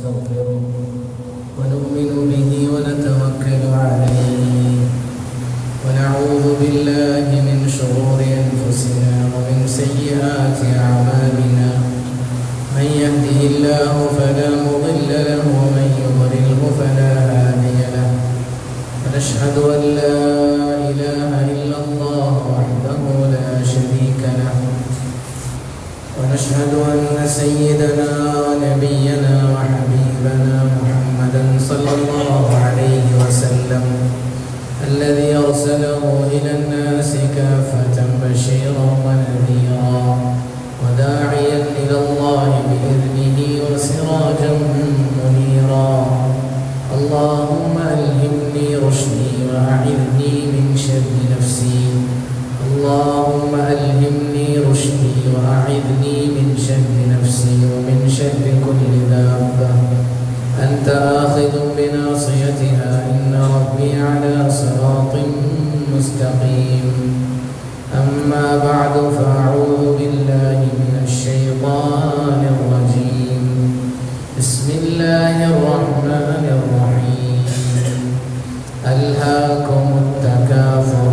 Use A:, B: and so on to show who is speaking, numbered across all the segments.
A: ونستغفره ونؤمن به ونتوكل عليه ونعوذ بالله من شرور أنفسنا ومن سيئات أعمالنا من يهده الله فلا مضل له ومن يضلله فلا هادي له ونشهد أن لا إله إلا الله وحده لا شريك له ونشهد أن سيدنا ونبينا وحبيبنا محمدا صلى الله عليه وسلم الذي أرسله إلى الناس كافة بشيرا ونذيرا وداعيا إلى الله بإذنه وسراجا منيرا اللهم ألهمني رشدي وأعذني من شر نفسي اللهم ألهمني رشدي وأعذني من شر نفسي ومن شر كل دابة أنت آخذ بناصيتها إن ربي على صراط مستقيم أما بعد فأعوذ بالله من الشيطان الرجيم بسم الله الرحمن الرحيم ألهاكم التكاثر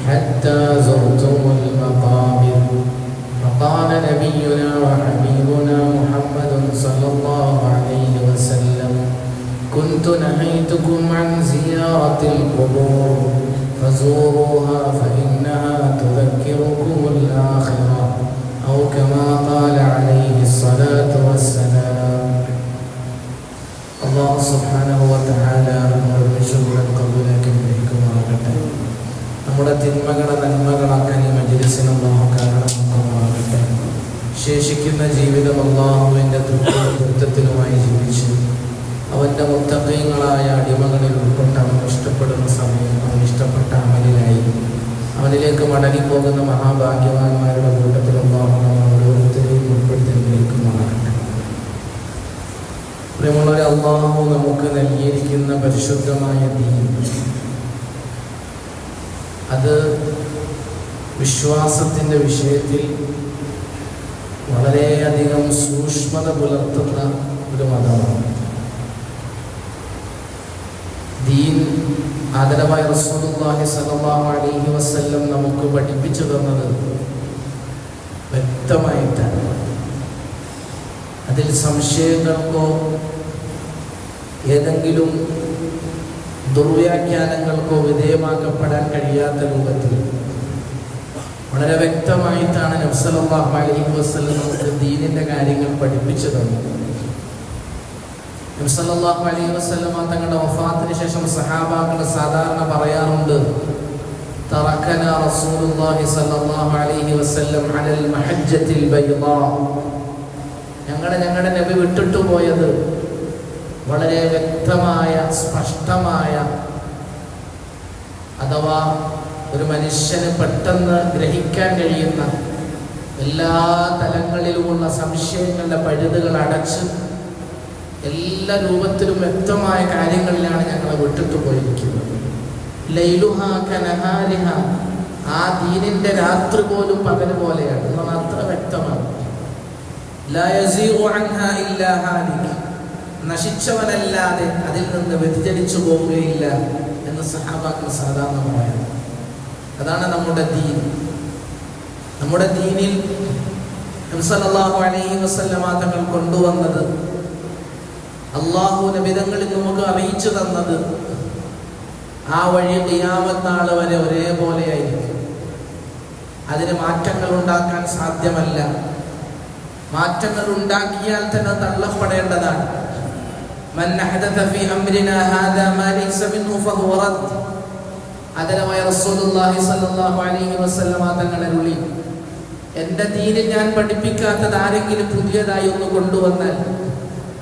A: حتى زرتم المقابر فقال نبينا وحبيبنا محمد صلى الله عليه وسلم كنت نهيتكم عن زيارة القبور فزوروها فإنها تذكركم الآخرة أو كما قال عليه الصلاة والسلام الله سبحانه وتعالى നിർമ്മിച്ചുള്ള കബൂലാക്കി ഗ്രഹിക്കുമാറാകട്ടെ. നമ്മുടെ തിന്മകളെ നന്മകളാക്കാൻ ഈ മജ്‌ലിസിന് അല്ലാഹു കാരണമാക്കട്ടെ. ശേഷിക്കുന്ന ജീവിതം അല്ലാഹുവിൻ്റെ തൃപ്തിത്തിനുമായി ജീവിച്ച് അവൻ്റെ മുത്തഖീങ്ങളായ അടിമകളിൽ ഉൾപ്പെട്ട് അവൻ ഇഷ്ടപ്പെടുന്ന സമയം അവൻ ഇഷ്ടപ്പെട്ട അമലിനായി അവനിലേക്ക് മടങ്ങിപ്പോകുന്ന മഹാഭാഗ്യവാന്മാരുടെ കൂട്ടത്തിൽ അല്ലാഹു നമ്മെ ഓരോരുത്തരെയും ഉൾപ്പെടുത്തി അനുഗ്രഹിക്കുമാറാകട്ടെ. പ്രിയമുള്ളവരെ, അല്ലാഹു നമുക്ക് നൽകിയിരിക്കുന്ന പരിശുദ്ധമായ ദീൻ, അത് വിശ്വാസത്തിൻ്റെ വിഷയത്തിൽ വളരെയധികം സൂക്ഷ്മത പുലർത്തുന്ന ഒരു മതമാണ്. ദീൻ ആദരവായ റസൂലുള്ളാഹി സ്വല്ലല്ലാഹു അലൈഹി വസല്ലം നമുക്ക് പഠിപ്പിച്ചു തന്നത് വ്യക്തമായിട്ടാണ്. അതിൽ സംശയങ്ങൾക്കോ ഏതെങ്കിലും ദുർവ്യാഖ്യാനങ്ങൾക്കോ വിധേയമാക്കപ്പെടാൻ കഴിയാത്ത രൂപത്തിൽ വളരെ വ്യക്തമായിട്ടാണ് നബി സല്ലല്ലാഹു അലൈഹി വസല്ലം നമുക്ക് ദീനിന്റെ കാര്യങ്ങൾ പഠിപ്പിച്ചു തന്നത്. നബി സല്ലല്ലാഹു അലൈഹി വസല്ലം തങ്ങളുടെ വഫാത്തിന് ശേഷം സഹാബാക്കൾ സാധാരണ പറയാറുണ്ട്, തറക്കന റസൂലുള്ളാഹി സല്ലല്ലാഹു അലൈഹി വസല്ലം അലൽ മഹജ്ജത്തിൽ ബൈദാ, ഞങ്ങളുടെ നബി വിട്ടിട്ടു പോയത് വളരെ വ്യക്തമായ സ്പഷ്ടമായ, അഥവാ ഒരു മനുഷ്യന് പെട്ടെന്ന് ഗ്രഹിക്കാൻ കഴിയുന്ന എല്ലാ തലങ്ങളിലുമുള്ള സംശയങ്ങളുടെ പഴുതുകൾ അടച്ച് എല്ലാ രൂപത്തിലും വ്യക്തമായ കാര്യങ്ങളിലാണ് ഞങ്ങളെ വിട്ടിട്ട് പോയിരിക്കുന്നത്. ലൈലുഹാ കനഹാരിഹ, ആ ദീനിന്റെ രാത്രി പോലും പകൽ പോലെയാണ് എന്നാണ്, അത്ര വ്യക്തമാണ്. ലാ യസീഗു അൻഹാ ഇല്ലാ ഹാലിക്, നശിച്ചവനല്ലാതെ അതിൽ നിന്ന് വ്യതിചലിച്ചു പോവുകയില്ല എന്ന് സഹാബാക്കൾ സാധാരണ പറയുന്നു. അതാണ് നമ്മുടെ ദീൻ. നമ്മുടെ ദീനിൽ നബി സല്ലല്ലാഹു അലൈഹി വസല്ലമ തങ്ങൾ കൊണ്ടുവന്നത്, അല്ലാഹു നബി തങ്ങളിൽ നമുക്ക് അറിയിച്ചു തന്നത്, ആ വഴി ഖിയാമത്ത് നാൾ വരെ ഒരേപോലെയായിരിക്കും. അതിന് മാറ്റങ്ങൾ ഉണ്ടാക്കാൻ സാധ്യമല്ല. മാറ്റങ്ങൾ ഉണ്ടാക്കിയാൽ തന്നെ തള്ളപ്പെടേണ്ടതാണ്. മൻ അഹദഥ ഫീ അംരിനാ ഹാദാ മാ ലൈസ മിൻഹു ഫഹുവ റദ്ദ്. ആദരവായ റസൂലുള്ളാഹി സ്വല്ലല്ലാഹു അലൈഹി വസല്ലമ തങ്ങൾ അരുളി, എൻ്റെ ദീനിൽ ഞാൻ പഠിപ്പിക്കാത്തത് ആരെങ്കിലും പുതിയതായി ഒന്ന് കൊണ്ടുവന്നാൽ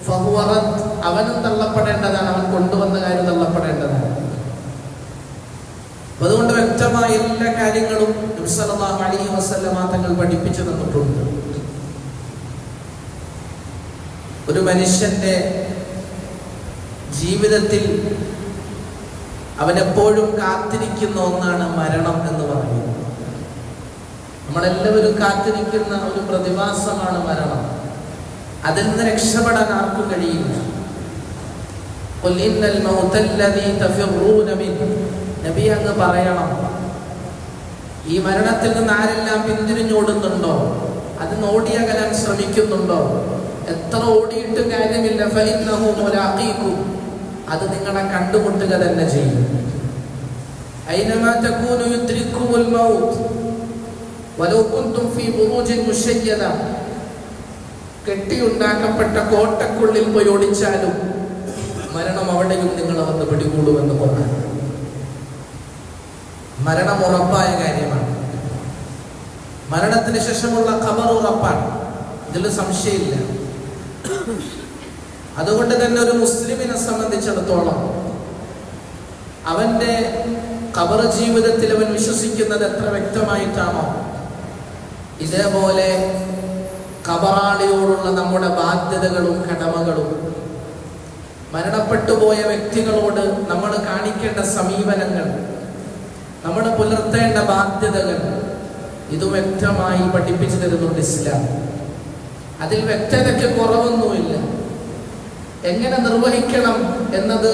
A: ഫഹുവ റദ്ദ്, അവനും തള്ളപ്പെടേണ്ടതാണ്, അവൻ കൊണ്ടുവന്ന കാര്യം തള്ളപ്പെടേണ്ടതാണ്. അതുകൊണ്ട് വ്യക്തമായ എല്ലാ കാര്യങ്ങളും നബി സല്ലല്ലാഹു അലൈഹി വസല്ലമ തങ്ങൾ പഠിപ്പിച്ചു തന്നിട്ടുണ്ട്. ഒരു മനുഷ്യന്റെ ജീവിതത്തിൽ അവനെപ്പോഴും കാത്തിരിക്കുന്ന ഒന്നാണ് മരണം എന്ന് പറയുന്നത്. നമ്മളെല്ലാവരും കാത്തിരിക്കുന്ന ഒരു പ്രതിഭാസമാണ് മരണം. അതിൽ നിന്ന് രക്ഷപ്പെടാൻ ആർക്കും കഴിയില്ല. ഖുൽ ഇന്നൽ മൗതല്ലദീ തഫിറൂന മിൻഹു, നബി അങ്ങ് പറയണം, ഈ മരണത്തിൽ നിന്ന് ആരെല്ലാം പിന്തിരിഞ്ഞോടുന്നുണ്ടോ, അതിന് ഓടിയകലാൻ ശ്രമിക്കുന്നുണ്ടോ, എത്ര ഓടിയിട്ട് കാര്യമില്ല, ഫഇന്നഹു മുലാഖീകും, അത് നിങ്ങളെ കണ്ടുമുട്ടുക തന്നെ ചെയ്യും. ഐനമാ തകൂനു യുദ്രിക്കുമുൽ മൗത്ത് വലൗ കുൻതും ഫീ ബുറൂജിൻ മുശയ്യദ, കെട്ടിയുണ്ടാക്കപ്പെട്ട കോട്ടക്കുള്ളിൽ പോയി ഓടിച്ചാലും മരണം അവിടെയും നിങ്ങളെ വന്ന് പിടികൂടുമെന്ന് ഖുർആൻ. മരണം ഉറപ്പായ കാര്യമാണ്. മരണത്തിന് ശേഷമുള്ള ഖബർ ഉറപ്പാണ്, ഇതിൽ സംശയമില്ല. അതുകൊണ്ട് തന്നെ ഒരു മുസ്ലിമിനെ സംബന്ധിച്ചിടത്തോളം അവന്റെ ഖബർ ജീവിതത്തിൽ അവൻ വിശ്വസിക്കുന്നത് എത്ര വ്യക്തമായിട്ടാണോ, ഇതേപോലെ ഖബറാളിയോടുള്ള നമ്മുടെ ബാധ്യതകളും കടമകളും, മരണപ്പെട്ടു പോയ വ്യക്തികളോട് നമ്മൾ കാണിക്കേണ്ട സമീപനങ്ങൾ, നമ്മൾ പുലർത്തേണ്ട ബാധ്യതകൾ, ഇത് വ്യക്തമായി പഠിപ്പിച്ചു തരുന്നുണ്ട് ഇസ്ലാം. അതിൽ വ്യക്തതയ്ക്ക് കുറവൊന്നുമില്ല. എങ്ങനെ നിർവഹിക്കണം എന്നത്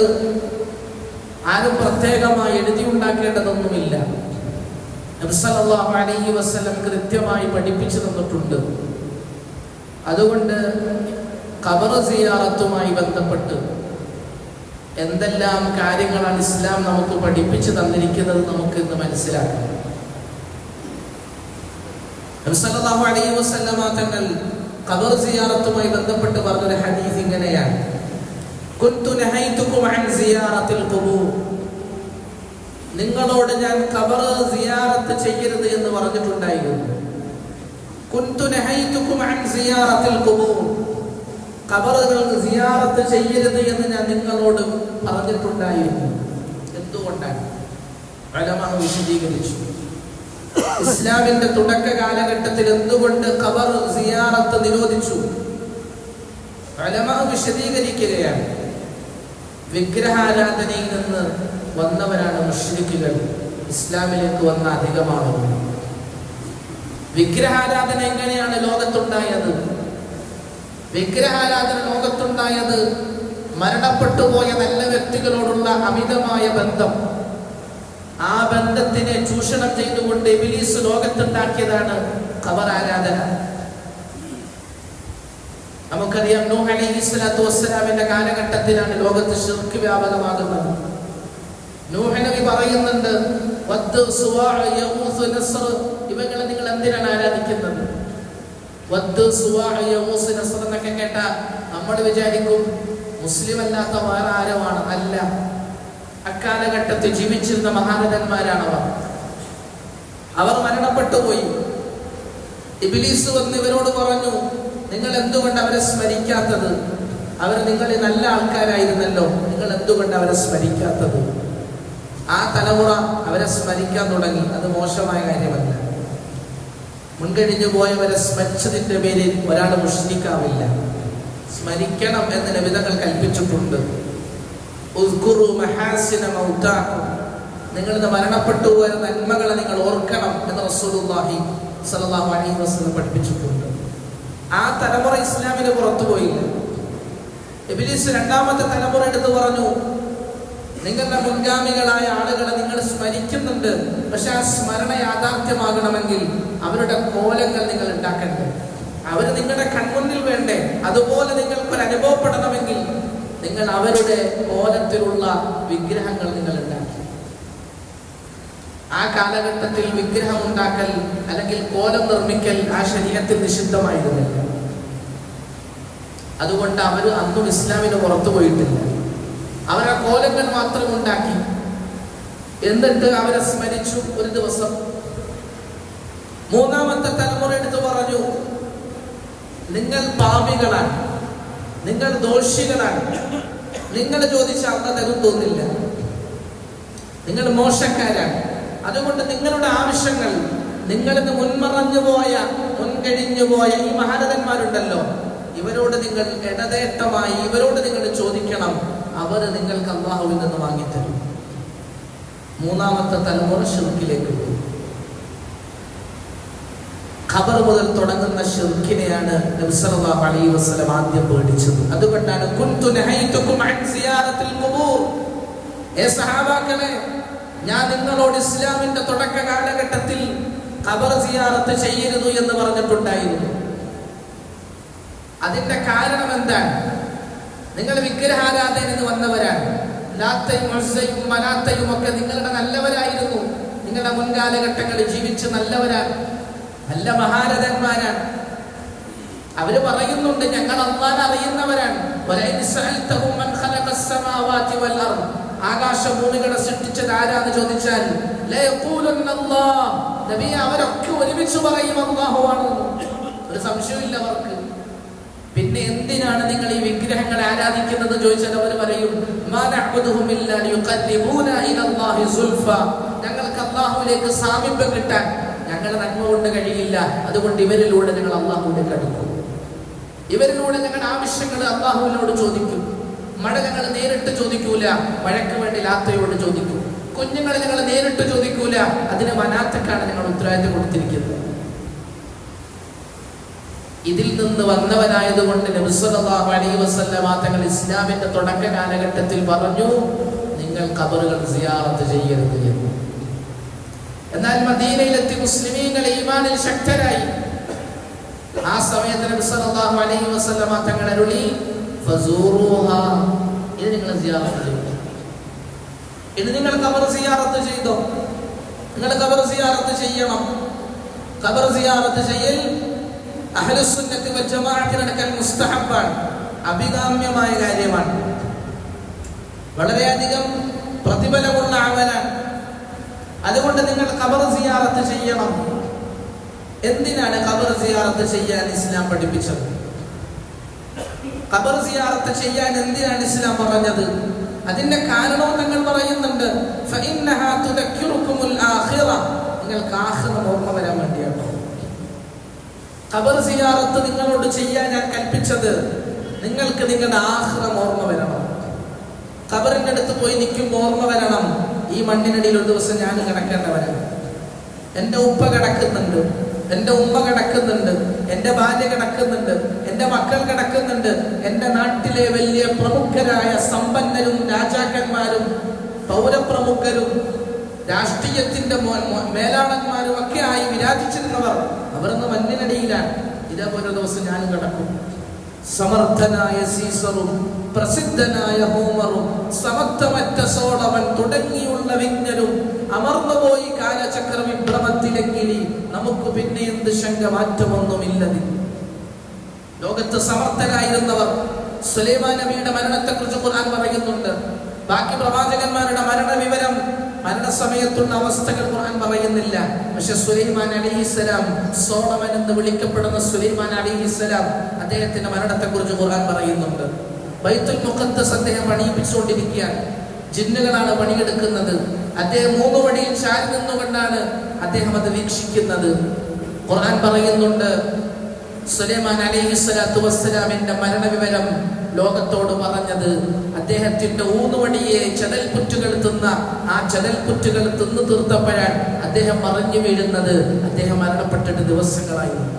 A: ആരും പ്രത്യേകമായി എഴുതിയുണ്ടാക്കേണ്ടതൊന്നുമില്ല. നബി സല്ലല്ലാഹു അലൈഹി വസല്ലം കൃത്യമായി പഠിപ്പിച്ചു തന്നിട്ടുണ്ട്. അതുകൊണ്ട് ഖബർ സിയാറത്തുമായി ബന്ധപ്പെട്ട് എന്തെല്ലാം കാര്യങ്ങളാണ് ഇസ്ലാം നമുക്ക് പഠിപ്പിച്ചു തന്നിരിക്കുന്നത് നമുക്ക് ഇന്ന് മനസ്സിലാക്കാം. നബി സല്ലല്ലാഹു അലൈഹി വസല്ലം തങ്ങൾ ഖബർ സിയാറത്തുമായി ബന്ധപ്പെട്ട് പറഞ്ഞൊരു ഹദീസ് ഇങ്ങനെയാണ്: കുൻതു നഹൈതുകും അൻ സിയാറത്തിൽ ഖുബൂർ, നിങ്ങളോട് ഞാൻ ഖബർ സിയാറത്ത് ചെയ്യരുത് എന്ന് പറഞ്ഞിട്ടുണ്ടായിരുന്നു. കുൻതു നഹൈതുകും അൻ സിയാറത്തിൽ ഖുബൂർ, ഖബറുകൾ സിയാറത്ത് ചെയ്യരുത് എന്ന് ഞാൻ നിങ്ങളോട് പറഞ്ഞിട്ടുണ്ടായിരുന്നു. എന്തുകൊണ്ടാണ്? ഉലമാ വിശദീകരിച്ചു. ഇസ്ലാമിന്റെ തുടക്ക കാലഘട്ടത്തിൽ എന്തുകൊണ്ട് ഖബർ സിയാറത്ത് നിരോധിച്ചു? ഉലമാ വിശദീകരിക്കുകയാണ്. വിഗ്രഹാരാധനയിൽ നിന്ന് വന്നവരാണ് മുശ്രിക്കുകൾ, ഇസ്ലാമിലേക്ക് വന്ന അധികമാണ്. വിഗ്രഹാരാധന എങ്ങനെയാണ് ലോകത്തുണ്ടായത്? വിഗ്രഹാരാധന ലോകത്തുണ്ടായത് മരണപ്പെട്ടു പോയ നല്ല വ്യക്തികളോടുള്ള അമിതമായ ബന്ധം, ആ ബന്ധത്തിനെ ചൂഷണം ചെയ്തുകൊണ്ട് ഇബ്ലീസ് ലോകത്തുണ്ടാക്കിയതാണ് ഖബർ ആരാധന. നമുക്കറിയാം, നൂഹ് അലൈഹിസ്സലാത്തു വസ്സലാമിന്റെ കാലഘട്ടത്തിലാണ് ലോകത്ത് ശിർക്ക് വ്യാപകമാകുന്നത്. നൂഹ് നബി പറയുന്നുണ്ട്, വദ്, സുവാഅ്, യഗൂസ്, നസ്ർ, ഇവകളെ നിങ്ങൾ എന്തിനാണ് ആരാധിക്കുന്നത്? വദ്, സുവാഅ്, യഗൂസ്, നസ്ർ എന്നൊക്കെ കേട്ടാ നമ്മൾ വിചാരിക്കും മുസ്ലിം അല്ലാത്ത വേറെ ആരുമാണ്. അല്ല, അക്കാലഘട്ടത്തിൽ ജീവിച്ചിരുന്ന മഹാരഥന്മാരാണവർ. അവർ മരണപ്പെട്ടു പോയി. ഇബ്ലീസ് വന്ന് ഇവരോട് പറഞ്ഞു, നിങ്ങൾ എന്തുകൊണ്ട് അവരെ സ്മരിക്കാത്തത്? അവർ നിങ്ങളിൽ നല്ല ആൾക്കാരായിരുന്നല്ലോ, നിങ്ങൾ എന്തുകൊണ്ട് അവരെ സ്മരിക്കാത്തത്? ആ തലമുറ അവരെ സ്മരിക്കാൻ തുടങ്ങി. അത് മോശമായ കാര്യമല്ല. മുൻകഴിഞ്ഞു പോയവരെ സ്മരിച്ചതിന്റെ പേരിൽ ഒരാൾ മുശ്രിക്കാവില്ല. സ്മരിക്കണം എന്ന് നബിതങ്ങൾ കൽപ്പിച്ചിട്ടുണ്ട്. ഉസ്കുറു മഹാസിന മൗതാക്കും, നിങ്ങളുടെ മരണപ്പെട്ടു പോയ നന്മകളെ നിങ്ങൾ ഓർക്കണം എന്ന് റസൂലുള്ളാഹി സ്വല്ലല്ലാഹു അലൈഹി വസല്ലം പഠിപ്പിച്ചിട്ടുണ്ട്. ആ തലമുറ ഇസ്ലാമിന് പുറത്തു പോയില്ല. ഇബ്ലീസ് രണ്ടാമത്തെ തലമുറ എടുത്തു പറഞ്ഞു, നിങ്ങളുടെ മുൻഗാമികളായ ആളുകളെ നിങ്ങൾ സ്മരിക്കുന്നുണ്ട്, പക്ഷെ ആ സ്മരണ യാഥാർത്ഥ്യമാകണമെങ്കിൽ അവരുടെ കോലങ്ങൾ നിങ്ങൾ ഉണ്ടാക്കണ്ടേ, അവർ നിങ്ങളുടെ കൺമുന്നിൽ വേണ്ടേ? അതുപോലെ നിങ്ങൾക്കൊരു അനുഭവപ്പെടണമെങ്കിൽ നിങ്ങൾ അവരുടെ കോലത്തിലുള്ള വിഗ്രഹങ്ങൾ നിങ്ങൾ ഉണ്ടാക്കി. ആ കാലഘട്ടത്തിൽ വിഗ്രഹം ഉണ്ടാക്കൽ അല്ലെങ്കിൽ കോലം നിർമ്മിക്കൽ ആ ശരീരത്തിൽ നിഷിദ്ധമായിരുന്നില്ല. അതുകൊണ്ട് അവർ അന്നും ഇസ്ലാമിന് പുറത്തു പോയിട്ടില്ല. അവരെ കോലങ്ങൾ മാത്രം ഉണ്ടാക്കി. എന്നിട്ട് അവരെ സ്മരിച്ചു ഒരു ദിവസം. മൂന്നാമത്തെ തലമുറ എടുത്തു പറഞ്ഞു, നിങ്ങൾ പാപികളാണ്, നിങ്ങൾ ദോഷികളാണ്, നിങ്ങൾ ചോദിച്ച അള്ള തരും തോന്നില്ല, നിങ്ങൾ മോശക്കാരാണ്. അതുകൊണ്ട് നിങ്ങളുടെ ആവശ്യങ്ങൾ, നിങ്ങളിന്ന് മുൻകഴിഞ്ഞു പോയ ഈ മഹാരഥന്മാരുണ്ടല്ലോ, ഇവരോട് നിങ്ങൾ ഇടതേട്ടമായി ഇവരോട് നിങ്ങൾ ചോദിക്കണം, അവർ നിങ്ങൾക്ക് അല്ലാഹുവിൽ നിന്ന് വാങ്ങിത്തരും. മൂന്നാമത്തെ തലമുറ ശിർക്കിലേക്ക് പോയി. ഖബർ മുതൽ തുടങ്ങുന്ന ശിർക്കിനെയാണ് നബി സല്ലല്ലാഹു അലൈഹി വസല്ലം ആദ്യം പേടിച്ചത്. അതുകൊണ്ടാണ് കുൻതു നഹൈതുകും അൻ സിയാറത്തിൽ ഖുബൂർ, ഏ സഹാബാക്കളെ, ഞാൻ നിങ്ങളോട് ഇസ്ലാമിന്റെ തുടക്ക കാലഘട്ടത്തിൽ ഖബർ സിയാറത്ത് ചെയ്യരുത് എന്ന് പറഞ്ഞിട്ടുണ്ടായിരുന്നു. അതിന്റെ കാരണം എന്താണ്? നിങ്ങൾ വിഗ്രഹാരാധനയിൽ വന്നവരാണ്. ലാത്തയും ഉസ്സയും മനാത്തയും ഒക്കെ നിങ്ങളുടെ നല്ലവരായിരുന്നു. നിങ്ങളുടെ മുൻകാലഘട്ടങ്ങളിൽ ജീവിച്ച് നല്ലവരാണ്, നല്ല മഹാരഥന്മാരാണ്. അവര് പറയുന്നുണ്ട് ഞങ്ങൾ അല്ലാഹനെ അറിയുന്നവരാണ്. ആകാശഭൂമികളെ സൃഷ്ടിച്ചത് ആരാന്ന് ചോദിച്ചാൽ അവരൊക്കെ ഒരുമിച്ച് പറയും അല്ലാഹുവാണ്. ഒരു സംശയമില്ല അവർക്ക്. പിന്നെ എന്തിനാണ് നിങ്ങൾ ഈ വിഗ്രഹങ്ങളെ ആരാധിക്കുന്നത് ചോദിച്ചാൽ അവർ പറയും ഞങ്ങൾക്ക് അല്ലാഹുവിലേക്ക് സാമീപ്യം കിട്ടാൻ ഞങ്ങളുടെ നന്മ കൊണ്ട് കഴിയില്ല, അതുകൊണ്ട് ഇവരിലൂടെ ഞങ്ങൾ അല്ലാഹുവിലേക്ക് അടുക്കും. ഇവരിലൂടെ ഞങ്ങളുടെ ആവശ്യങ്ങൾ അല്ലാഹുവിനോട് ചോദിക്കും. മഴ ഞങ്ങൾ നേരിട്ട് ചോദിക്കൂല, മഴയ്ക്ക് വേണ്ടി ലാത്തയോട് ചോദിക്കും. കുഞ്ഞുങ്ങളെ ഞങ്ങൾ നേരിട്ട് ചോദിക്കൂല, അതിന് മനാത്തക്കാണ് ഞങ്ങൾ ഉത്തരവാദിത്തം കൊടുത്തിരിക്കുന്നത്. ഇതിൽ നിന്ന് വന്നവരായതുകൊണ്ട് നബി സല്ലല്ലാഹു അലൈഹി വസല്ലം തങ്ങൾ ഇസ്ലാമിന്റെ തുടക്ക കാലഘട്ടത്തിൽ പറഞ്ഞു നിങ്ങൾ ഖബറുകൾ സിയാറത്ത് ചെയ്യരുത് എന്ന്. എന്നാൽ മദീനയിലെത്തി മുസ്ലിമീങ്ങൾ ഈമാനിൽ ശക്തരായി. ആ സമയത്ത് നബി സല്ലല്ലാഹു അലൈഹി വസല്ലം തങ്ങൾ അരുളി ഫസൂറുഹാ, ഇത് നിങ്ങൾ സിയാറത്ത് ചെയ്തു. ഇത് നിങ്ങൾ ഖബർ സിയാറത്ത് ചെയ്തോ, നിങ്ങൾ ഖബർ സിയാറത്ത് ചെയ്യണം. ഖബർ സിയാറത്ത് ചെയ്യൽ അഹ്ലുസുന്നത്തി വൽ ജമാഅത്തിനടക്കൽ മുസ്തഹബാണ്, അഭികാമ്യമായ കാര്യമാണ്, വളരെയധികം പ്രതിഫലമുള്ള അമലാണ്. അതുകൊണ്ട് നിങ്ങൾ ഖബർ സിയാറത്ത് ചെയ്യണം. എന്തിനാണ് ഖബർ സിയാറത്ത് ചെയ്യാൻ ഇസ്ലാം പഠിപ്പിച്ചത്? ഖബർ സിയാറത്ത് ചെയ്യാൻ എന്തിനാണ് ഇസ്ലാം പറഞ്ഞത്? അതിന്റെ കാരണവും തങ്ങൾ പറയുന്നുണ്ട്. ഫഇന്നഹാ തുദക്കിറുകുമുൽ ആഖിറ, നിങ്ങൾക്ക് ആഖിറ ഓർമ്മ വരാൻ വേണ്ടിയാണ് ഖബർ സിയാറത്ത് നിങ്ങളോട് ചെയ്യാൻ ഞാൻ കൽപ്പിച്ചത്. നിങ്ങൾക്ക് നിങ്ങളുടെ ആഖിറം ഓർമ്മ വരണം. ഖബറിന്റെ അടുത്ത് പോയി നിൽക്കുമ്പോൾ ഓർമ്മ വരണം, ഈ മണ്ണിനടിയിൽ ഒരു ദിവസം ഞാൻ കിടക്കേണ്ടവരാണ്. എൻ്റെ ഉപ്പ കിടക്കുന്നുണ്ട്, എൻ്റെ ഉമ്മ കിടക്കുന്നുണ്ട്, എൻ്റെ ഭാര്യ കിടക്കുന്നുണ്ട്, എൻ്റെ മക്കൾ കിടക്കുന്നുണ്ട്. എൻ്റെ നാട്ടിലെ വലിയ പ്രമുഖരായ സമ്പന്നരും രാജാക്കന്മാരും പൗരപ്രമുഖരും രാഷ്ട്രീയത്തിന്റെ മേലാളന്മാരും ഒക്കെ ആയി വിരാജിച്ചിരുന്നവർ അവരൊന്ന് മണ്ണിനടിയിലാണ്. ഇതേപോലെ ദിവസം ഞാനും കിടക്കും. സമർത്ഥനായ സീസറും പ്രസിദ്ധനായ ഹോമറും സമത്വമറ്റ സോളമൻ തുടങ്ങിയുള്ള വിജ്ഞരും അമർന്നുപോയി കാലചക്ര വിഭ്രമത്തിലെങ്കിലി നമുക്ക് പിന്നെ എന്ത് ശങ്ക, മാറ്റമൊന്നുമില്ലതിൽ. ലോകത്ത് സമർത്ഥരായിരുന്നവർ. സുലൈമാൻ നബിയുടെ മരണത്തെക്കുറിച്ച് ഖുർആൻ പറയുന്നുണ്ട്. ബാക്കി പ്രവാചകന്മാരുടെ മരണ വിവരം, മരണസമയത്തുള്ള അവസ്ഥകൾ ഖുർആൻ പറയുന്നില്ല. പക്ഷെ സുലൈമാൻ അലൈഹിസ്സലാം, സോളമൻ എന്ന് വിളിക്കപ്പെടുന്ന സുലൈമാൻ അലൈഹിസ്സലാം, അദ്ദേഹത്തിന്റെ മരണത്തെക്കുറിച്ച് ഖുർആൻ പറയുന്നുണ്ട്. ബൈത്തുൽ മുഖദ്ദസ് അദ്ദേഹം പണിയിപ്പിച്ചുകൊണ്ടിരിക്കുകയാണ്. ജിന്നുകളാണ് പണിയെടുക്കുന്നത്. അദ്ദേഹം 3 വടിയിൽ ചാരി നിന്നുകൊണ്ടാണ് അദ്ദേഹം അത് വീക്ഷിക്കുന്നത്. ഖുർആൻ പറയുന്നുണ്ട് സുലൈമാൻ അലൈഹിസ്സലാത്തു വസ്സലാമിന്റെ മരണവിവരം ലോകത്തോട് പറഞ്ഞത് അദ്ദേഹത്തിന്റെ ഊന്നുവടിയെ ചതൽപുറ്റുകൾ തിന്ന ആ ചതൽപുറ്റുകൾ തിന്നു തീർത്തപ്പോഴാണ് അദ്ദേഹം മറിഞ്ഞു വീഴുന്നത്. അദ്ദേഹം മരണപ്പെട്ടിട്ട് ദിവസങ്ങളായിരുന്നു.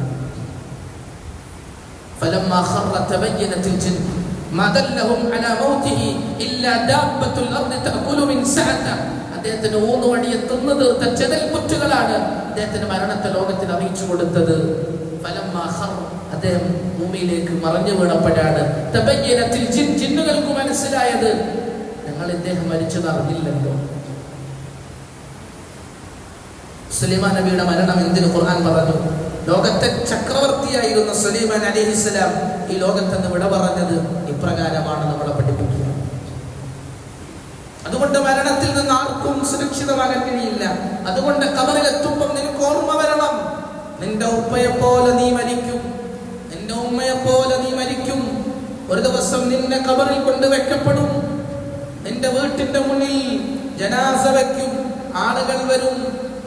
A: فلما خر تبينت الجن ما دلهم على موته الا دابة الارض تاكل من سعته. അദ്ദേഹത്തിന് ഊന്നുവടിയെ തിന്നു തീർത്ത ചതൽപുറ്റുകളാണ് അദ്ദേഹത്തിന്റെ മരണത്തെ ലോകത്തിന് അറിയിച്ചു കൊടുത്തത്. ഫലമ്മാ ഖർ, അദ്ദേഹം ഭൂമിയിലേക്ക് മറിഞ്ഞു വീണപ്പോഴാണ് തബയ്യനത്തിൽ ജിന്നുകൾക്ക് മനസ്സിലായത് ഞങ്ങൾ ഇദ്ദേഹം മരിച്ചത് അറിഞ്ഞില്ലല്ലോ. സുലൈമാൻ നബിയുടെ മരണം എന്തിന് ഖുർആൻ പറഞ്ഞു? ലോകത്തെ ചക്രവർത്തിയായിരുന്ന സുലൈമാൻ അലൈഹിസ്സലാം ഈ ലോകത്തെന്ന് വിട പറഞ്ഞത് ഇപ്രകാരമാണ് നമ്മളെ പഠിപ്പിക്കുക. അതുകൊണ്ട് മരണത്തിൽ നിന്ന് ആർക്കും സുരക്ഷിതമാകാൻ കഴിയില്ല. അതുകൊണ്ട് ഖബറിലെത്തുമ്പോൾ നിനക്ക് ഓർമ്മ വരണം, നിന്റെ ഉപ്പയെ പോലെ നീ മരിക്കും, നിന്റെ ഉമ്മയെ പോലെ നീ മരിക്കും. ഒരു ദിവസം നിന്നെ ഖബറിൽ കൊണ്ട് വെക്കപ്പെടും. നിന്റെ വീട്ടിന്റെ മുന്നിൽ ജനാസ വെക്കും, ആളുകൾ വരും,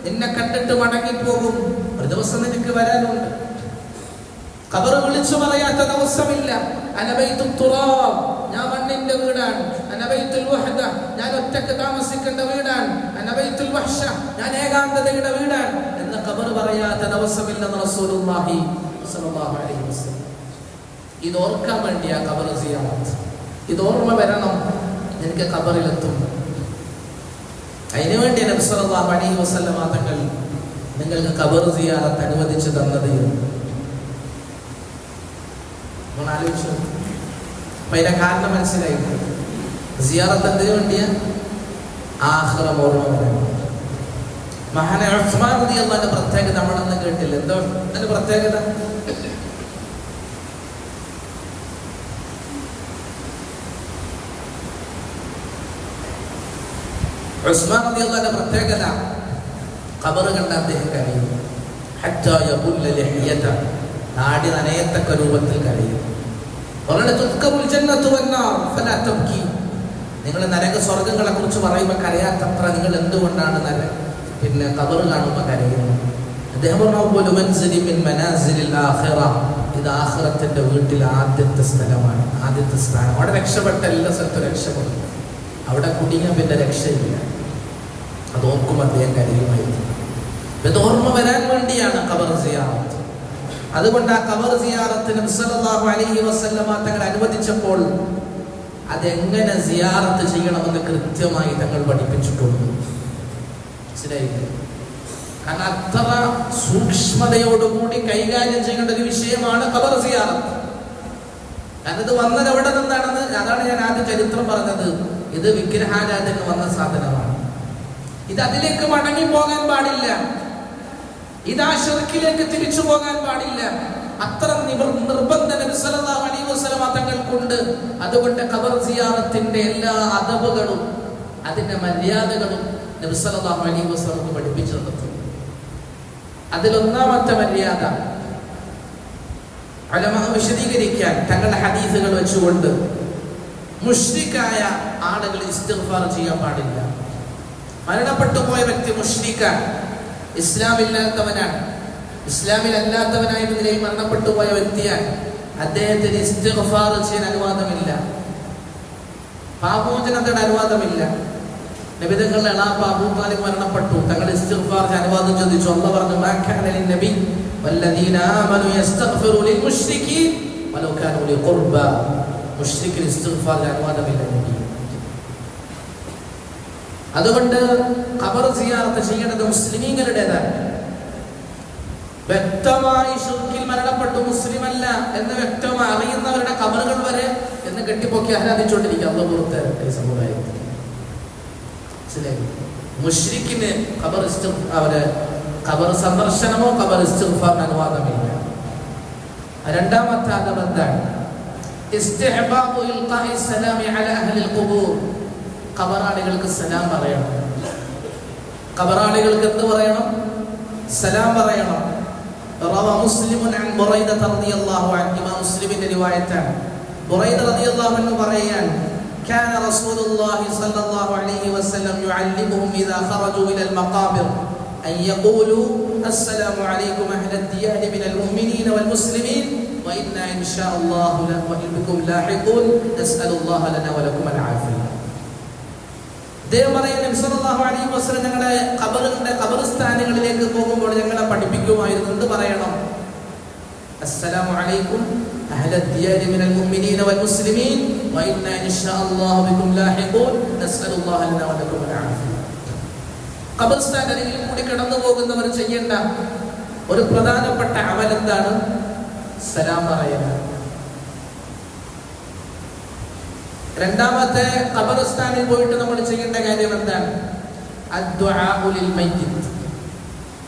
A: നിന്നെ കണ്ടിട്ട് മടങ്ങിപ്പോകും. ഒരു ദിവസം നിനക്ക് വരാനുണ്ട്. ഖബർ വിളിച്ചു പറയാത്ത ദിവസമില്ല. അനബൈത്തുൽ തുറാബ്, ഞാൻ മണ്ണിന്റെ വീടാണ്. അനബൈത്തുൽ വഹദ, ഞാൻ ഒറ്റക്ക് താമസിക്കേണ്ട വീടാണ്. അനബൈത്തുൽ വഹ്ശ, ഞാൻ ഏകാന്തതയുടെ വീടാണ് എന്ന് ഖബർ പറയാത്ത ദിവസമില്ലെന്ന് റസൂലുള്ളാഹി സ്വല്ലല്ലാഹു അലൈഹി വസല്ലം. ഇതോർക്കാൻ വേണ്ടിയാ ഖബർ സിയാറത്ത്. ഇതോർമ്മ വരണം, എനിക്ക് ഖബറിലെത്തും. അതിനുവേണ്ടി നബി സല്ലല്ലാഹു അലൈഹി വസല്ലം തങ്ങൾ നിങ്ങൾക്ക് ഖബർ സിയാറത്ത് അനുവദിച്ചു തന്നത്. നിങ്ങൾ ആലോചിച്ചു. അപ്പൊ അതിന്റെ കാരണം മനസ്സിലായി. സിയാറത്ത് എന്തിനു വേണ്ടിയാ? ആഖിറം ഓർമ്മ വരണം. മഹാനായ ഉസ്മാൻ റളിയല്ലാഹു പ്രത്യേകത നമ്മളൊന്നും കേട്ടില്ല. എന്താ അതിന്റെ പ്രത്യേകത? ഉസ്മാൻ റളിയല്ലാഹു പ്രത്യേകത ഖബർ കണ്ട അദ്ദേഹം കരയും. ഹത്താ യഖുല്ല ലഹിയത, നാടി നനയത്തക്ക രൂപത്തിൽ കരയും. വളരെ തുദ്കറുൽ ജന്നത്തു വന്നാർ ഫലാ തബ്കി, നിങ്ങൾ നരക സ്വർഗ്ഗങ്ങളെ കുറിച്ച് പറയുമ്പോൾ കരയാത്തത്ര നിങ്ങൾ എന്തുകൊണ്ടാണ് പിന്നെ ഖബർ കാണുമ്പോൾ കരയുന്നു? അദ്ദേഹം പറഞ്ഞു മൻസിലി മിൻ മനാസിലിൽ ആഖിറ, ഇത് ആഖിറത്തിന്റെ വീട്ടിൽ ആദ്യത്തെ സ്ഥലമാണ്, ആദ്യത്തെ സ്ഥാനം. അവിടെ രക്ഷപ്പെട്ട എല്ലാ സ്ഥലത്തും രക്ഷപ്പെടും. അവിടെ കുടുങ്ങിയ പിന്നെ രക്ഷയില്ല. അത് ഓർക്കും അദ്ദേഹം കരയുമായിരുന്നു. ഇത് ഓർമ്മ വരാൻ വേണ്ടിയാണ് ഖബർ സിയാറത്ത്. അതുകൊണ്ട് ആ ഖബർ സിയാറത്തിന് നബി സല്ലല്ലാഹു അലൈഹി വസല്ലമ തങ്ങൾ അനുവദിച്ചപ്പോൾ അതെങ്ങനെ സിയാറത്ത് ചെയ്യണമെന്ന് കൃത്യമായി തങ്ങൾ പഠിപ്പിച്ചിട്ടുണ്ട്. മനസ്സിലായില്ലേ? കാരണം അത്ര സൂക്ഷ്മതയോടുകൂടി കൈകാര്യം ചെയ്യേണ്ട ഒരു വിഷയമാണ് ഖബർ സിയാറത്ത്. കാരണം ഇത് വന്നത് എവിടെ നിന്നാണെന്ന്, അതാണ് ഞാൻ ആദ്യം ചരിത്രം പറഞ്ഞത്. ഇത് വിഗ്രഹാരാധന വന്ന സാധനമാണ്. ഇത് അതിലേക്ക് മടങ്ങി പോകാൻ പാടില്ല. ഇത് ആ ശിർക്കിലേക്ക് തിരിച്ചു പോകാൻ പാടില്ല. അത്ര നിർബന്ധം നബി സല്ലല്ലാഹു അലൈഹി വസല്ലം തങ്ങൾക്കുണ്ട്. അതുകൊണ്ട് ഖബർ സിയാറത്തിന്റെ എല്ലാ അദബുകളും അതിന്റെ മര്യാദകളും നബി സല്ലല്ലാഹു അലൈഹി വസല്ലം പഠിപ്പിച്ചു തന്നു. അതിലൊന്നാമത്തെ മര്യാദ ഉലമാ വിശദീകരിക്കാൻ തങ്ങളുടെ ഹദീസുകൾ വെച്ചുകൊണ്ട് മുശ്രിക്കായ ആളുകൾ ഇസ്തിഗ്ഫാർ ചെയ്യാൻ പാടില്ല. മരണപ്പെട്ടു പോയ വ്യക്തി മുശ്രിക്കാണ്, ഇസ്ലാമില്ലാത്തവനാണ്. ഇസ്ലാമിലല്ലാത്തവനായിട്ട് നിലയിൽ മരണപ്പെട്ടു പോയ വ്യക്തിയാണ്. അദ്ദേഹത്തിന് ഇസ്തിഗ്ഫാർ ചെയ്യാൻ അനുവാദമില്ല, പാപമോചനത്തിന് അനുവാദമില്ല. നബി തങ്ങളുടെ എളാപ്പ അബൂ താലിബ് മരണപ്പെട്ടു. തങ്ങൾ ഇസ്തിഗ്ഫാർ അനുവാദം ചോദിച്ചു. അല്ലാഹു പറഞ്ഞു മാ കാന ലിന്നബി വല്ലദീന ആമനു യസ്തഗ്ഫിറു ലിൽമുശ്രികീൻ വലൗ കാനൂ ലിഖുർബ. മുശ്രിക്കിന് ഇസ്തിഗ്ഫാർ അനുവാദമില്ല നബി. അതുകൊണ്ട് ഖബർ സിയാറത്ത് ചെയ്യേണ്ടത് മുസ്ലിമീങ്ങളുടേതാണ്. വ്യക്തമായി ശിർക്കിൽ മരണപ്പെട്ടു മുസ്ലിമല്ല എന്ന് വ്യക്തമായി അറിയുന്നവരുടെ ഖബറുകൾ വരെ എന്ന് കെട്ടിപ്പൊക്കി ആരാധിച്ചുകൊണ്ടിരിക്കുക. അല്ലാഹു പുറത്തെ സമുദായത്തിൽ മുശ്രിക്കിന് ഖബർ സന്ദർശനമോ ഖബർ ഇസ്തിഗ്ഫാറിന് അനുവാദമില്ല. രണ്ടാമത്തെ അദബ് എന്താണ്? ഇസ്തിഹ്ബാബു ഇൽഖാഇ സലാമി അലാ അഹ്ലിൽ ഖുബൂർ. ഖബറാളികൾക്ക് സലാം പറയണം. ഖബറാളികൾക്ക് എന്ത് പറയണം? സലാം പറയണം. റവ മുസ്ലിമുൻ അൻ ബുറൈദ റളിയല്ലാഹു അൻഹു, ഇമാം മുസ്ലിമിന്റെ റിവായത്താണ്. ബുറൈദ റളിയല്ലാഹു അൻഹു പറയാൻ كان رسول الله صلى الله عليه وسلم يعلمهم إذا خرجوا إلى المقابر أن يقولوا السلام عليكم أهل الديار من المؤمنين والمسلمين وإنا إن شاء الله بكم لاحقون نسأل الله لنا ولكم العافية. നബി സല്ലല്ലാഹു അലൈഹി വസല്ലം ഞങ്ങളുടെ ഖബർസ്ഥാനങ്ങളിലേക്ക് പോകുമ്പോൾ ഞങ്ങളെ പഠിപ്പിക്കുമായിരുന്നു. എന്ത് പറയണം? അസ്സലാമു അലൈക്കും അഹ്ലൽ ദിയാരി മിനൽ മുഅ്മിനീന വൽ മുസ്ലിമീൻ വഇന്നാ ഇൻഷാഅല്ലാഹു ബികും ലാഹിഖൂൻ നസ്അലുല്ലാഹ ലനാ വലക്കും അൽ ആഫിയ. ഖബർസ്ഥാനങ്ങളിൽ കൂടി കടന്നു പോകുന്നവർ ചെയ്യേണ്ട ഒരു പ്രധാനപ്പെട്ട അമൽ എന്താണ്? സലാം പറയൽ. രണ്ടാമത്തെ ഖബർസ്ഥാനിൽ പോയിട്ട് നമ്മൾ ചെയ്യേണ്ട കാര്യം എന്താണ്? അദ്ദുആഉ ലിൽ മയ്യിത്ത്.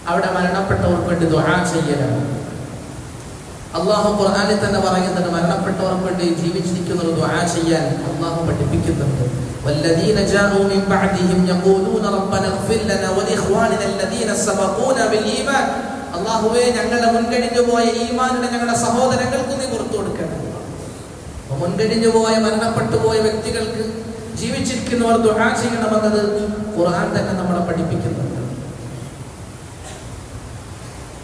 A: അവിടെ മരണപ്പെട്ടവർക്ക് വേണ്ടി ദുആ ചെയ്യലാണ്. അല്ലാഹു ഖുർആനിൽ തന്നെ പറയുന്നുണ്ട്, മരണപ്പെട്ടവർക്ക് വേണ്ടി ജീവിച്ചിരിക്കുന്നവർ ദുആ ചെയ്യാൻ അല്ലാഹു പഠിപ്പിക്കുന്നുണ്ട്. വല്ലദീന ജാഉ മിൻ ബഅദിഹിം യഖൂലൂന റബ്ബന ഇഗ്ഫിർ ലനാ വലിഇഖ്വാനിന അല്ലദീന സബഖൂന ബിൽ ഈമാൻ. അല്ലാഹുവേ, ഞങ്ങളുടെ മുൻകഴിഞ്ഞു പോയ ഈമാനിനെ ഞങ്ങളുടെ സഹോദരങ്ങൾക്ക് നീ പുറത്തു കൊടുക്കണം. മുൻകഴിഞ്ഞു പോയ മരണപ്പെട്ടു പോയ വ്യക്തികൾക്ക് ജീവിച്ചിരിക്കുന്നവർ ദുആ ചെയ്യണമെന്നത് ഖുർആൻ തന്നെ നമ്മളെ പഠിപ്പിക്കുന്നുണ്ട്.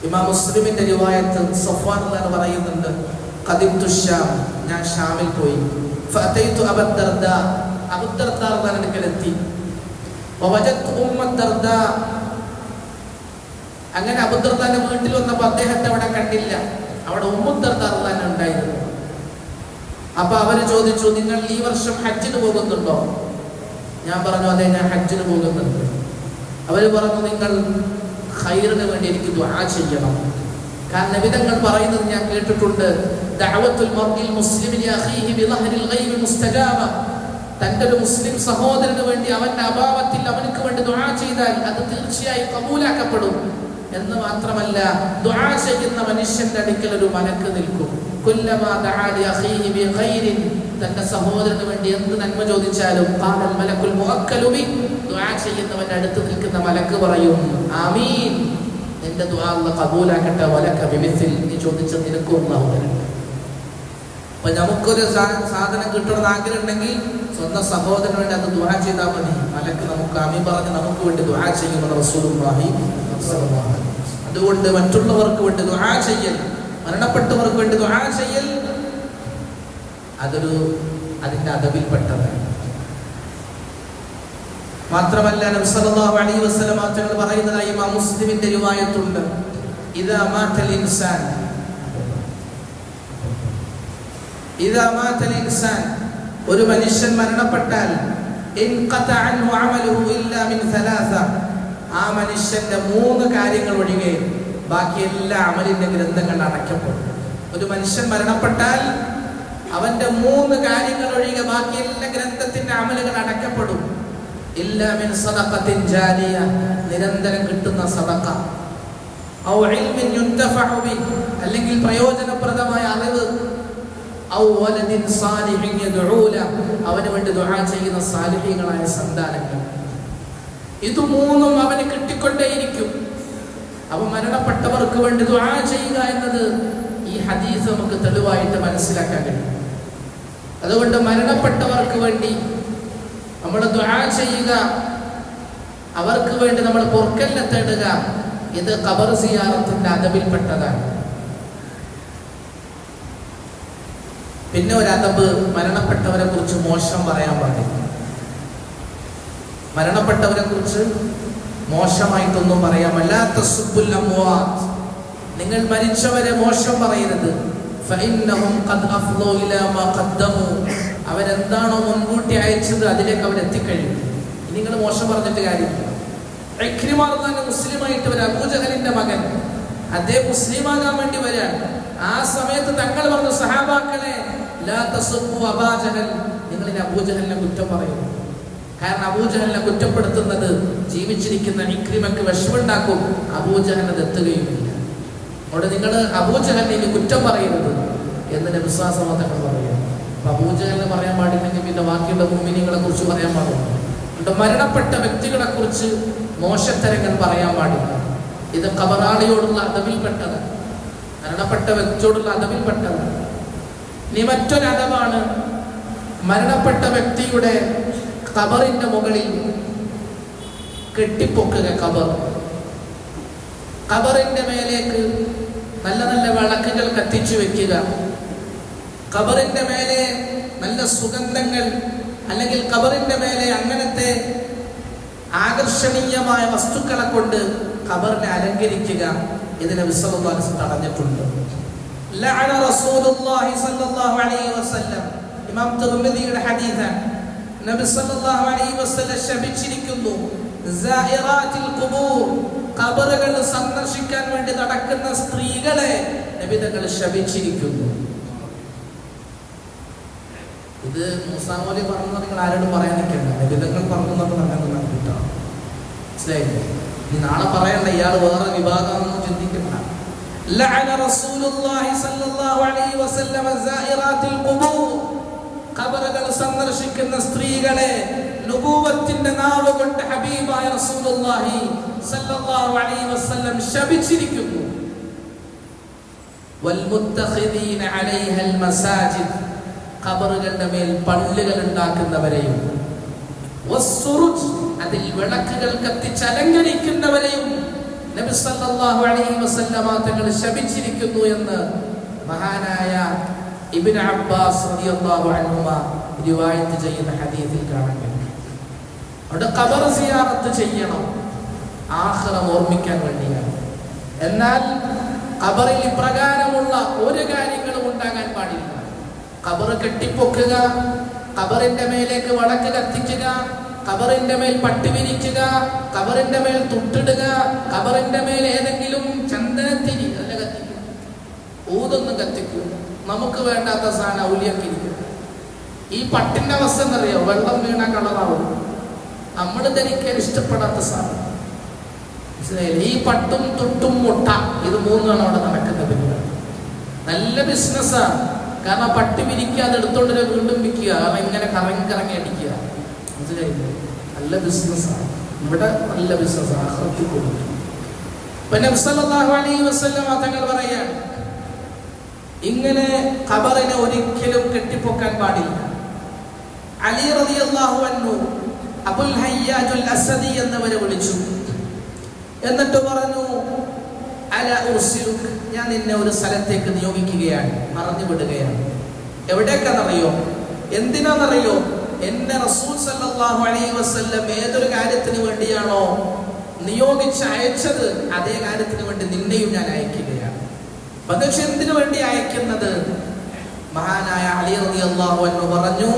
A: ഇമാം മുസ്ലിമിന്റെ റിവായത്ത് സഫ്വാൻ എന്ന് പറയുന്നുണ്ട്, ഖദിംതു ശാം, ഞാൻ ഷാമിൽ പോയി. ഫഅതൈതു അബൂ ദർദാ, അബൂ ദർദാ റളിയല്ലാഹു അൻഹു അടുക്കലെത്തി. വവജദ്തു ഉമ്മ ദർദാ അങ്ങനെ അബൂദർദാന്റെ വീട്ടിൽ വന്നപ്പോൾ അദ്ദേഹത്തെ അവിടെ കണ്ടില്ല. അവിടെ ഉമ്മുദ്ദർദാ ഉണ്ടായിരുന്നു. അപ്പൊ അവര് ചോദിച്ചു, നിങ്ങൾ ഈ വർഷം ഹജ്ജിന് പോകുന്നുണ്ടോ? ഞാൻ പറഞ്ഞു, അതെ, ഞാൻ ഹജ്ജിന് പോകുന്നുണ്ട്. അവര് പറഞ്ഞു, നിങ്ങൾ ഖൈറിന് വേണ്ടി എനിക്ക് ദുആ ചെയ്യണം. കാരണം നബിതങ്ങൾ പറയുന്നത് ഞാൻ കേട്ടിട്ടുണ്ട്, ദഅവത്തുൽ മർഇൽ മുസ്ലിമി ലിഅഖീഹി ബിളഹ്രിൽ ഗൈബി മുസ്തജാബ. തന്റെ ഒരു മുസ്ലിം സഹോദരന് വേണ്ടി അവന്റെ അഭാവത്തിൽ അവനക്ക് വേണ്ടി ദുആ ചെയ്താൽ അത് തീർച്ചയായും കബൂലാക്കപ്പെടും. എന്ന് മാത്രമല്ല, ദുആ ചെയ്യുന്ന മനുഷ്യന്റെ അടുക്കൽ ഒരു മലക്ക് നിൽക്കും. കുല്ലമാ ദഅാ ലിഅഖീഹി ബിഖൈരിൻ, തന്റെ സഹോദരന് വേണ്ടി എന്ത് നന്മ ചോദിച്ചാലും ഖാലൽ മലക്കുൽ മുഅക്കലു ബി, ദുആ ചെയ്യുന്നവന്റെ അടുത്ത് നിൽക്കുന്ന മലക്ക് പറയും, ആമീൻ, നിന്റെ ദുആ അല്ലാഹു കബൂലാക്കട്ടെ, വലക ബിമിസ്ൽ, നീ ചോദിച്ച നിനക്കും അല്ലാഹു തരും. അപ്പൊ നമുക്കൊരു സാധനം കിട്ടണമെന്ന് ആഗ്രഹം ഉണ്ടെങ്കിൽ സ്വന്തം സഹോദരന് വേണ്ടി അത് ദുആ ചെയ്താൽ മതി. മലക്ക് നമുക്ക് ആമീൻ പറഞ്ഞ് നമുക്ക് വേണ്ടി ദുആ ചെയ്യുമെന്ന് റസൂലുള്ളാഹി സ്വല്ലല്ലാഹു അലൈഹി വസല്ലം. അതുകൊണ്ട് മറ്റുള്ളവർക്ക് വേണ്ടി ദുആ ചെയ്യൽ, മരണപ്പെട്ടവർക്ക് വേണ്ടി ദുആ ചെയ്യൽ, അതിന്റെ അദബിൽപ്പെട്ടതാണ്. മാത്രമല്ല നബി സല്ലല്ലാഹു അലൈഹി വസല്ലം തങ്ങൾ പറയുന്നതായി ഇമാം മുസ്ലിമിന്റെ റിവായത്തുണ്ട്, ഇദാ മാതൽ ഇൻസാൻ ഒരു മനുഷ്യൻ മരണപ്പെട്ടാൽ ഇൻഖതഅ അൻഹു അമലുഹു ഇല്ലാ മിൻ സലാസ, ആ മനുഷ്യന്റെ 3 കാര്യങ്ങൾ ഒഴികെ ബാക്കി എല്ലാ അമലിന്റെ ഗ്രന്ഥങ്ങൾ അടയ്ക്കപ്പെടും. ഒരു മനുഷ്യൻ മരണപ്പെട്ടാൽ അവന്റെ 3 കാര്യങ്ങൾ ഒഴികെ ബാക്കി എല്ലാ ഗ്രന്ഥത്തിന്റെ അമലുകൾ അടയ്ക്കപ്പെടും. ഇല്ലാ മിൻ സദഖത്തിൻ ജാരിയ, നിരന്തരം കിട്ടുന്ന സദഖ, ഔ ഇൽമിൻ യുൻതഫഉ ബി, അല്ലെങ്കിൽ പ്രയോജനപ്രദമായ അറിവ്, ഔ വലദിൻ സാലിഹിൻ യദ്ഉ ലഹു, അവന് വേണ്ടി ദുആ ചെയ്യുന്ന സാലിഹീങ്ങളായ സന്താനങ്ങൾ. ഇത് 3ഉം അവന് കിട്ടിക്കൊണ്ടേയിരിക്കും. അപ്പൊ മരണപ്പെട്ടവർക്ക് വേണ്ടി ദുആ ചെയ്യുക എന്നത് ഈ ഹദീസ് നമുക്ക് തെളിവായിട്ട് മനസ്സിലാക്കാൻ കഴിയും. അതുകൊണ്ട് മരണപ്പെട്ടവർക്ക് വേണ്ടി നമ്മൾ ദുആ ചെയ്യുക, അവർക്ക് വേണ്ടി നമ്മൾ പൊറുക്കലിനെ തേടുക, ഇത് ഖബർ സിയാറത്തിന്റെ അദബിൽപ്പെട്ടതാണ്. പിന്നെ ഒരു അദബ്, മരണപ്പെട്ടവരെ കുറിച്ച് മോശം പറയാൻ പാടില്ല. മരണപ്പെട്ടവരെ കുറിച്ച് മോശമായിട്ടൊന്നും പറയാൻ വല്ലാത്ത സുബ്ബുൽ അംവാത്, നിങ്ങൾ മരിച്ചവരെ മോശം പറയരുത്. ഫഇന്നഹും ഖദ് അഫ്ളൂ ഇലാ മാ ഖദ്ദമു, അവരെന്താണോ മുൻകൂട്ടി അയച്ചത് അതിലേക്ക് അവരെത്തിക്കഴിയും. നിങ്ങൾ മോശം പറഞ്ഞിട്ട് കാര്യമില്ല. ഇക്രിമ തന്നെ മുസ്ലിമായിട്ട് വരാം, അബൂജഹലിന്റെ മകൻ, അദ്ദേഹം മുസ്ലിമാകാൻ വേണ്ടി വരാൻ. ആ സമയത്ത് തങ്ങൾ പറഞ്ഞു, സഹാബാക്കളെ ലാ തസുബ്ബു അബാ ജഹൽ, നിങ്ങൾ ഇനി അബൂജഹലിനെ കുറ്റം പറയുന്നു. കാരണം അബൂജഹലിനെ കുറ്റപ്പെടുത്തുന്നത് ജീവിച്ചിരിക്കുന്ന ഇക്രിമക്ക് വിഷമുണ്ടാക്കും, അബൂജഹൽ അത് എത്തുകയുമില്ല. അവിടെ നിങ്ങൾ അബൂജഹലിനെ ഇനി കുറ്റം പറയരുത് എന്ന് നബി സ്വല്ലല്ലാഹു അലൈഹി വസല്ലം പറയുന്നു. അപ്പൊ അബൂജഹലിനെ പറയാൻ പാടില്ലെങ്കിൽ പിന്നെ ബാക്കിയുള്ള മുഅ്മിനീങ്ങളെ കുറിച്ച് പറയാൻ പാടില്ല. മരണപ്പെട്ട വ്യക്തികളെ കുറിച്ച് മോശത്തരങ്ങൾ പറയാൻ പാടില്ല. ഇത് ഖബറാളിയോടുള്ള അദബിൽപ്പെട്ടത്, മരണപ്പെട്ട വ്യക്തിയോടുള്ള അദബിൽപ്പെട്ടത്. ഇനി മറ്റൊരു അദബാണ്, മരണപ്പെട്ട വ്യക്തിയുടെ ഖബറിന്റെ മുകളിൽ കെട്ടിപ്പൊക്കുക. ഖബറിന്റെ മേലേക്ക് നല്ല നല്ല വിളക്കുകൾ കത്തിച്ചു വെക്കുക. ഖബറിന്റെ മേലെ നല്ല സുഗന്ധങ്ങൾ, അല്ലെങ്കിൽ ഖബറിന്റെ മേലെ അങ്ങനത്തെ ആകർഷണീയമായ വസ്തുക്കളെ കൊണ്ട് ഖബറിനെ അലങ്കരിക്കുക. ഇത് നബി സല്ലല്ലാഹു അലൈഹി വസല്ലം തടഞ്ഞിട്ടുണ്ട്. ലഅന റസൂലുള്ളാഹി സല്ലല്ലാഹു അലൈഹി വസല്ലം, ഇമാം തിർമിദിയുടെ ഹദീസാണ്. നബി സല്ലല്ലാഹു അലൈഹി വസല്ലം ശപിച്ചിരിക്കുന്നു സായിറാത്തിൽ ഖുബൂർ, ഖബറുകൾ സന്ദർശിക്കാൻ വേണ്ടി നടക്കുന്ന സ്ത്രീകളെ നബി തങ്ങൾ ശപിച്ചിരിക്കുന്നു. ഇത് മൂസാ മൗലവി പറഞ്ഞു, നിങ്ങൾ ആരോടും പറയാൻ നിൽക്കണ്ട, നബി തങ്ങൾ പറഞ്ഞു നടക്കുന്ന കിട്ടാം. മനസ്സിലായില്ലേ? ഇനി നാളെ പറയണ്ട ഇയാൾ വേറെ വിഭാഗമാണെന്ന് ചിന്തിക്കണ്ട. ലഅന റസൂലുള്ളാഹി സ്വല്ലല്ലാഹു അലൈഹി വസല്ലം സായിറാത്തിൽ ഖുബൂർ, ഖബറുകൾ സന്ദർശിക്കുന്ന സ്ത്രീകളെ നുബുവത്തിന്റെ നാവ് കൊണ്ട് ഹബീബായ റസൂലുള്ളാഹി സ്വല്ലല്ലാഹു അലൈഹി വസല്ലം ശപിച്ചിരിക്കുന്നു. വൽ മുത്തഖിദീന അലൈഹൽ മസാജിദ്, ഖബറുകളുടെ മേൽ പള്ളികൾ ഉണ്ടാക്കുന്നവരെയും, വസ്സുറുജ്, അതിൽ വിളക്കുകൾ കത്തിച്ച് അലങ്കരിക്കുന്നവരെയും നബി സല്ലല്ലാഹു അലൈഹി വസല്ലമ തങ്ങൾ ശപിച്ചിരിക്കുന്നു എന്ന് മഹാനായ ഇബ്നു അബ്ബാസ് റളിയല്ലാഹു അൻഹുമ റിവായത്ത് ചെയ്യുന്ന ഹദീസിൽ കാണാൻ കഴിയും. അവിടെ ഖബർ സിയാറത്ത് ചെയ്യണം, ആഖിറ ഓർമ്മിക്കാൻ വേണ്ടിയാണ്. എന്നാൽ ഖബറിൽ ഇപ്രകാരമുള്ള ഒരു കാര്യങ്ങളും ഉണ്ടാകാൻ പാടില്ല. ഖബർ കെട്ടിപ്പൊക്കുക, ഖബറിന്റെ മേലേക്ക് വിളക്ക് കത്തിക്കുക, ഖബറിന്റെ മേൽ പട്ടി വിരിക്കുക, ഖബറിന്റെ മേൽ തുട്ടിടുക, ഖബറിന്റെ മേൽ ഏതെങ്കിലും ചന്ദനത്തിരി അല്ല കത്തിക്കുക, ഊതൊന്നും കത്തിക്കുക. നമുക്ക് വേണ്ടാത്ത സാധനം ഔലിയാക്കിയിരിക്കുക. ഈ പട്ടിന്റെ അവസ്ഥ എന്നറിയോ? വെള്ളം വീണ കളറാവും. നമ്മൾ ധരിക്കാൻ ഇഷ്ടപ്പെടാത്ത സാധനം. ഈ പട്ടും തുട്ടും മുട്ട ഇത് മൂന്നാണ് അവിടെ നടക്കുന്നത്. നല്ല ബിസിനസ്സാണ്. കാരണം പട്ടി വിരിക്കാതെ എടുത്തോണ്ട് വീണ്ടും വിൽക്കുക, കാരണം ഇങ്ങനെ കറങ്ങി അടിക്കുക. മനസ്സിലായില്ലേ? നല്ല ബിസിനസ്സാണ്. ഇവിടെ നല്ല ബിസിനസ്സാണ്. ആഖിറത്തിൽ കൊടുക്കും. ഇപ്പൊ നബി സല്ലല്ലാഹു അലൈഹി വസല്ലം തങ്ങൾ പറയാണ്, ഇങ്ങനെ ഖബറിനെ ഒരിക്കലും കെട്ടിപ്പൊക്കാൻ പാടില്ല. അലി റളിയല്ലാഹു അൻഹു അബുൽ ഹയ്യാജുൽ അസദി എന്നവരെ വിളിച്ചു. എന്നിട്ട് പറഞ്ഞു, അല ഉർസിലുക, ഞാൻ നിന്നെ ഒരു സ്ഥലത്തേക്ക് നിയോഗിക്കുകയാണ്, മറഞ്ഞു വിടുകയാണ്. എവിടേക്കാണെന്നറിയോ? എന്തിനാണെന്നറിയോ? എന്നെ റസൂൽ സല്ലല്ലാഹു അലൈഹി വസല്ലം ഏതൊരു കാര്യത്തിന് വേണ്ടിയാണോ നിയോഗിച്ച് അയച്ചത്, അതേ കാര്യത്തിന് വേണ്ടി നിന്നെയും ഞാൻ അയക്കുകയാണ്. പക്ഷെ എന്തിനു വേണ്ടി അയക്കുന്നത്? മഹാനായ അലി റളിയല്ലാഹു അൻഹു പറഞ്ഞു,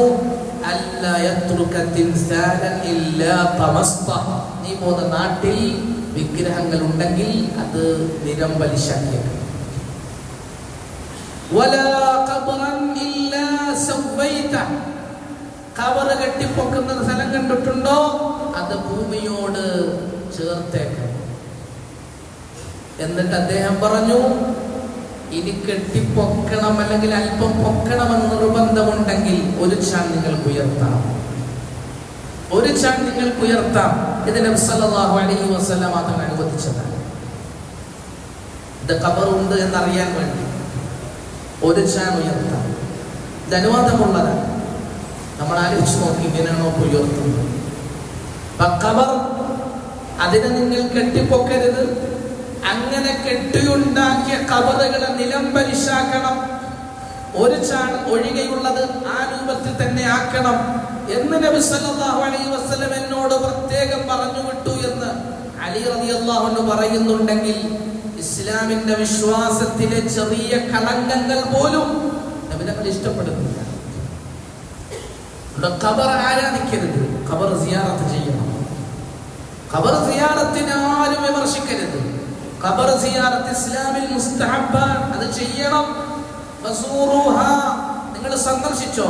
A: അല്ലാ യത്രുക തിംസാലൻ ഇല്ലാ തമസ്ത, നീ പോകുന്ന നാട്ടിൽ വിഗ്രഹങ്ങൾ ഉണ്ടെങ്കിൽ അത് നിരംബലിശാക്കിയേക്കും. വലാ ഖബറൻ ഇല്ലാ സവൈത, ഖബർ കെട്ടിപ്പൊക്കുന്ന സ്ഥലം കണ്ടിട്ടുണ്ടോ? അത് ഭൂമിയോട് ചേർത്തേക്കണം. എന്നിട്ട് അദ്ദേഹം പറഞ്ഞു, ഇനി കെട്ടിപ്പൊക്കണം അല്ലെങ്കിൽ അല്പം പൊക്കണമെന്ന് നിർബന്ധമുണ്ടെങ്കിൽ ഒരു ചാൺ നിങ്ങൾക്ക് ഉയർത്താം, ഒരു ചാൺ നിങ്ങൾക്ക് ഉയർത്താം. ഇത് നബി സല്ലല്ലാഹു അലൈഹി വസല്ലം മാത്രം അനുവദിച്ചതാണ്. ഇത് ഖബറുണ്ട് എന്നറിയാൻ വേണ്ടി ഒരു ചാൺ ഉയർത്താം. ഇത് അനുവാദമുള്ളതാണ്. നമ്മൾ ആലോചിച്ച് നോക്കി, ഇങ്ങനെയാണോ ഉയർത്തുന്നത്? ഖബർ, അതിനെ നിങ്ങൾ കെട്ടിപ്പൊക്കരുത്. അങ്ങനെ കെട്ടിയുണ്ടാക്കിയ ഖബറുകളെ നിലംപരിശാക്കണം. ഒരു ചാൺ ഒഴികെയുള്ളത് ആ രൂപത്തിൽ തന്നെ ആക്കണം എന്ന് നബി സല്ലല്ലാഹു അലൈഹി വസല്ലം എന്നോട് പ്രത്യേകം പറഞ്ഞു വിട്ടു എന്ന് അലി റളിയല്ലാഹു അൻഹു പറയുന്നുണ്ടെങ്കിൽ, ഇസ്ലാമിന്റെ വിശ്വാസത്തിലെ ചെറിയ കളങ്കങ്ങൾ പോലും നബി തങ്ങൾ ഇഷ്ടപ്പെടുന്നില്ല. ഖബർ ആരാധിക്കരുത്, ഖബർ സിയാറത്ത് ചെയ്യണം. ഖബർ സിയാറത്തിനെ ആരും വിമർശിക്കരുത്. ഖബർ സിയാറത്ത് ഇസ്ലാമിൽ മുസ്തഹബ്ബാണ്, അത് ചെയ്യണം. ഫസൂറുഹാ, നിങ്ങൾ സന്ദർശിച്ചോ.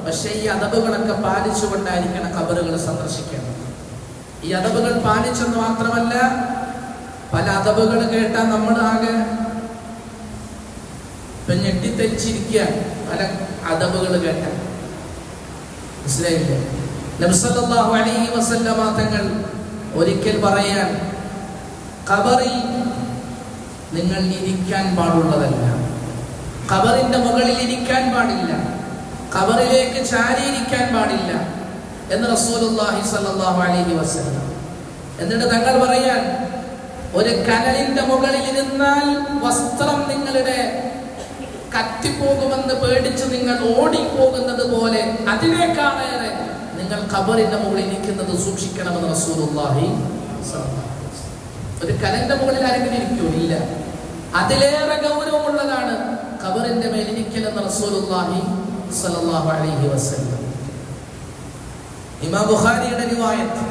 A: പക്ഷേ ഈ അദബുകളൊക്കെ പാലിച്ചുകൊണ്ടായിരിക്കണം ഖബറുകൾ സന്ദർശിക്കണം. ഈ അദബുകൾ പാലിച്ചെന്ന് മാത്രമല്ല, പല അദബുകൾ കേട്ടാൽ നമ്മൾ ആകെ ഞെട്ടിത്തരിച്ചിരിക്കുക. പല അദബുകൾ കേട്ടാൽ മനസ്സിലായില്ലേ? നബി സല്ലല്ലാഹു അലൈഹി വസല്ലമ തങ്ങൾ ഒരിക്കൽ പറയാൻ, ഖബറിൽ നിങ്ങൾ ഇരിക്കാൻ പാടുള്ളതല്ല, ഖബറിന്റെ മുകളിൽ ഇരിക്കാൻ പാടില്ല, ഖബറിലേക്ക് ചാരിയിരിക്കാൻ പാടില്ല എന്ന് റസൂലുള്ളാഹി സ്വല്ലല്ലാഹു അലൈഹി വസല്ലം. എന്നിട്ട് തങ്ങൾ പറയാൻ, ഒരു കനലിന്റെ മുകളിൽ ഇരുന്നാൽ വസ്ത്രം നിങ്ങളുടെ കത്തിപ്പോകുമെന്ന് പേടിച്ച് നിങ്ങൾ ഓടിപ്പോകുന്നത് പോലെ അതിനേക്കാളേറെ നിങ്ങൾ ഖബറിന്റെ മുകളിൽ ഇരിക്കുന്നത് സൂക്ഷിക്കണമെന്ന് റസൂലുള്ളാഹി സ്വല്ലല്ലാഹു അലൈഹി വസല്ലം. ഒരു കനലിന്റെ മുകളിൽ ആരെങ്കിലും ഇരിക്കൂ? ഇല്ല. അതിലേറെ ഗൗരവമുള്ളതാണ് ഖബറിന്റെ മേലിരിക്കൽ എന്ന് റസൂലുള്ളാഹി സ്വല്ലല്ലാഹു അലൈഹി വസല്ലം. ഇമാം ബുഖാരിയുടെ റിവായത്ത്,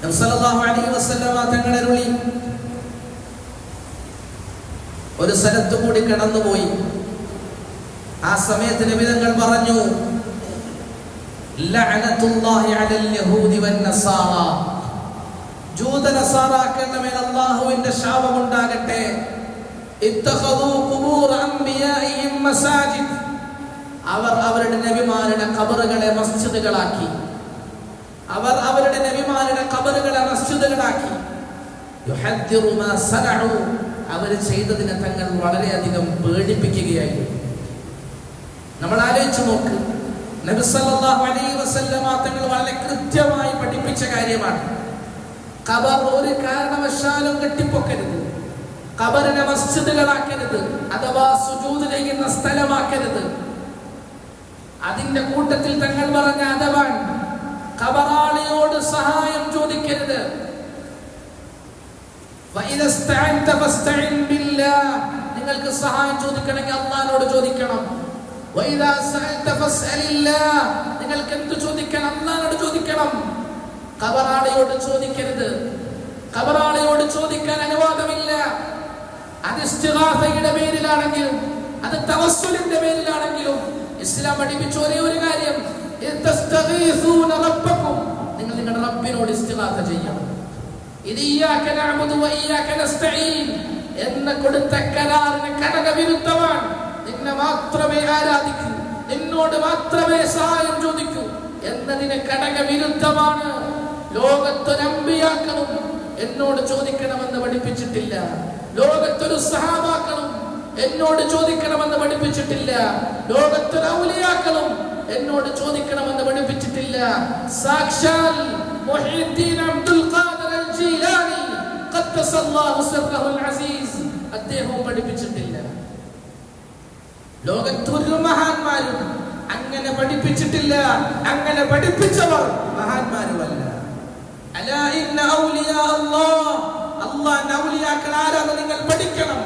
A: നബി സല്ലല്ലാഹു അലൈഹി വസല്ലം തങ്ങൾ അരുളി, ഒരു സ്ഥലത്തു കൂടി കടന്നുപോയി. ആ സമയത്ത് നബി തങ്ങൾ പറഞ്ഞു, ലഅനത്തുല്ലാഹി അലൽ യഹൂദി വൻ നസാറ, ജൂത നസാറാക്കളുടെ മേൽ അല്ലാഹുവിന്റെ ശാപം ഉണ്ടാകട്ടെ. ഇത്തഖദൂ ഖുബൂർ അംബിയാഇഹിം മസാജിദ്, അവർ അവരുടെ നബിമാരുടെ ഖബറുകളെ മസ്ജിദുകളാക്കി. അവർ അവരുടെ നബിമാരുടെ ഖബറുകളെ മസ്ജിദുകളാക്കി. യുഹദ്ദിറു മാ സനഉ, അവർ ചെയ്തതിനെ തങ്ങൾ വളരെയധികം പേടിപ്പിക്കുകയായിരുന്നു. നമ്മൾ ആലോചിച്ച് നോക്ക്, നബി സല്ലല്ലാഹു അലൈഹി വസല്ലമ തങ്ങൾ വളരെ കൃത്യമായി പഠിപ്പിച്ച കാര്യമാണ്. ഖബർ ഒരു കാരണവശാലും കെട്ടിപ്പൊക്കരുത്, ഖബറിനെ മസ്ജിദുകളാക്കരുത്, അഥവാ സുജൂദ് ചെയ്യുന്ന സ്ഥലമാക്കരുത്. അതിന്റെ കൂട്ടത്തിൽ തങ്ങൾ പറഞ്ഞ അഥവാണ്, ഖബറാളിയോട് സഹായം ചോദിക്കരുത്. ഫഇദാ ഇസ്തഅൻത ഫസ്തഇൻ ബില്ലാഹ്, നിങ്ങൾക്ക് സഹായം ചോദിക്കണമെങ്കിൽ അല്ലാഹുവോട് ചോദിക്കണം. വഇദാ സഅൽത ഫസ്അലില്ലാഹ്, നിങ്ങൾക്ക് എന്ത് ചോദിക്കണം അല്ലാഹുവോട് ചോദിക്കണം. ഖബറാളിയോട് ചോദിക്കരുത്. ഖബറാളിയോട് ചോദിക്കാൻ അനുവാദമില്ല. അത് ഇസ്തിഗാസയുടെ പേരിലാണെങ്കിലും അത് തവസ്സുലിന്റെ പേരിലാണെങ്കിലും ഇസ്ലാം പഠിപ്പിച്ച ഒരേ ഒരു കാര്യം, ഇസ്തഗീസൂന റബ്ബക്കും, നിങ്ങൾ നിങ്ങളുടെ റബ്ബിനോട് ഇസ്തിഗാസ ചെയ്യണം. ഇത് ഇയ്യാക നഅ്ബുദു വ ഇയ്യാക നസ്തഈൻ എന്ന കൊടുത്ത കരാറിന് ഘടകവിരുദ്ധമാണ്. നിന്നെ മാത്രമേ ആരാധിക്കൂ, നിന്നോട് മാത്രമേ സഹായം ചോദിക്കൂ എന്നതിന് ഘടകവിരുദ്ധമാണ്. ലോകത്തൊരു അമ്പിയാക്കളും എന്നോട് ചോദിക്കണമെന്ന് പഠിപ്പിച്ചിട്ടില്ല. ലോകത്തൊരു സഹാബാക്കളും എന്നോട് ചോദിക്കണമെന്ന് പഠിപ്പിച്ചിട്ടില്ല. ലോകത്തൊരു ഔലിയാക്കളും എന്നോട് ചോദിക്കണമെന്ന് പഠിപ്പിച്ചിട്ടില്ല. സാക്ഷാൽ മുഹീദ്ദീൻ അബ്ദുൽ ഖാദിർ അൽ ജീലാനി ഖദ്ദസല്ലാഹു സിർറഹുൽ അസീസ് അദ്ദേഹവും പഠിപ്പിച്ചിട്ടില്ല. ലോകത്തൊരു മഹാന്മാരും അങ്ങനെ പഠിപ്പിച്ചിട്ടില്ല. അങ്ങനെ പഠിപ്പിച്ചവർ മഹാന്മാരുമല്ല. അലാ ഇന്ന ഔലിയാ അല്ലാഹ്, അല്ലാഹുവിന്റെ ഔലിയാക്കൾ ആരാണെന്ന് നിങ്ങൾ പഠിക്കണം.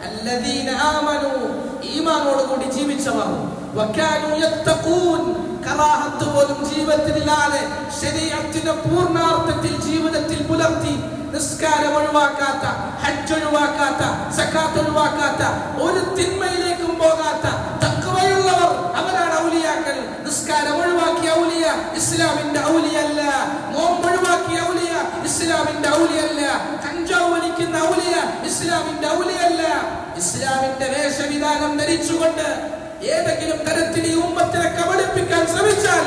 A: അല്ലദീന ആമനു, ഈമാനോട് കൂടി ജീവിച്ചവർ, വകാനു യത്തഖൂൻ, കറാഹത്ത് പോലും ജീവിതത്തിലില്ലാതെ ശരീഅത്തിന്റെ പൂർണ്ണാർത്ഥത്തിൽ ജീവിതത്തിൽ പുലർത്തി, നിസ്കാരം ഒഴിവാക്കാത്ത, ഹജ്ജ് ഒഴിവാക്കാത്ത, സകാത്ത് ഒഴിവാക്കാത്ത, ഒരു തിന്മയിലേക്കും പോകാത്ത തഖ്വയുള്ളവർ, അവരാണ് ഔലിയാക്കൾ. നിസ്കാരം ഒഴിവാക്കിയ ഔലിയ ഇസ്ലാമിന്റെ ഔലിയല്ല. നോമ്പ് ഒഴിവാക്കിയ ഔലിയ ഇസ്ലാമിന്റെ ഔലിയല്ല. കഞ്ചാവ് വലിക്കുന്ന ഔലിയ ഇസ്ലാമിന്റെ ഔലിയല്ല. ഇസ്ലാമിന്റെ വേഷവിധാനം ധരിച്ചുകൊണ്ട് ഏതെങ്കിലും തരത്തിൽ ഈ ഉമ്മത്തിനെ കബളിപ്പിക്കാൻ ശ്രമിച്ചാൽ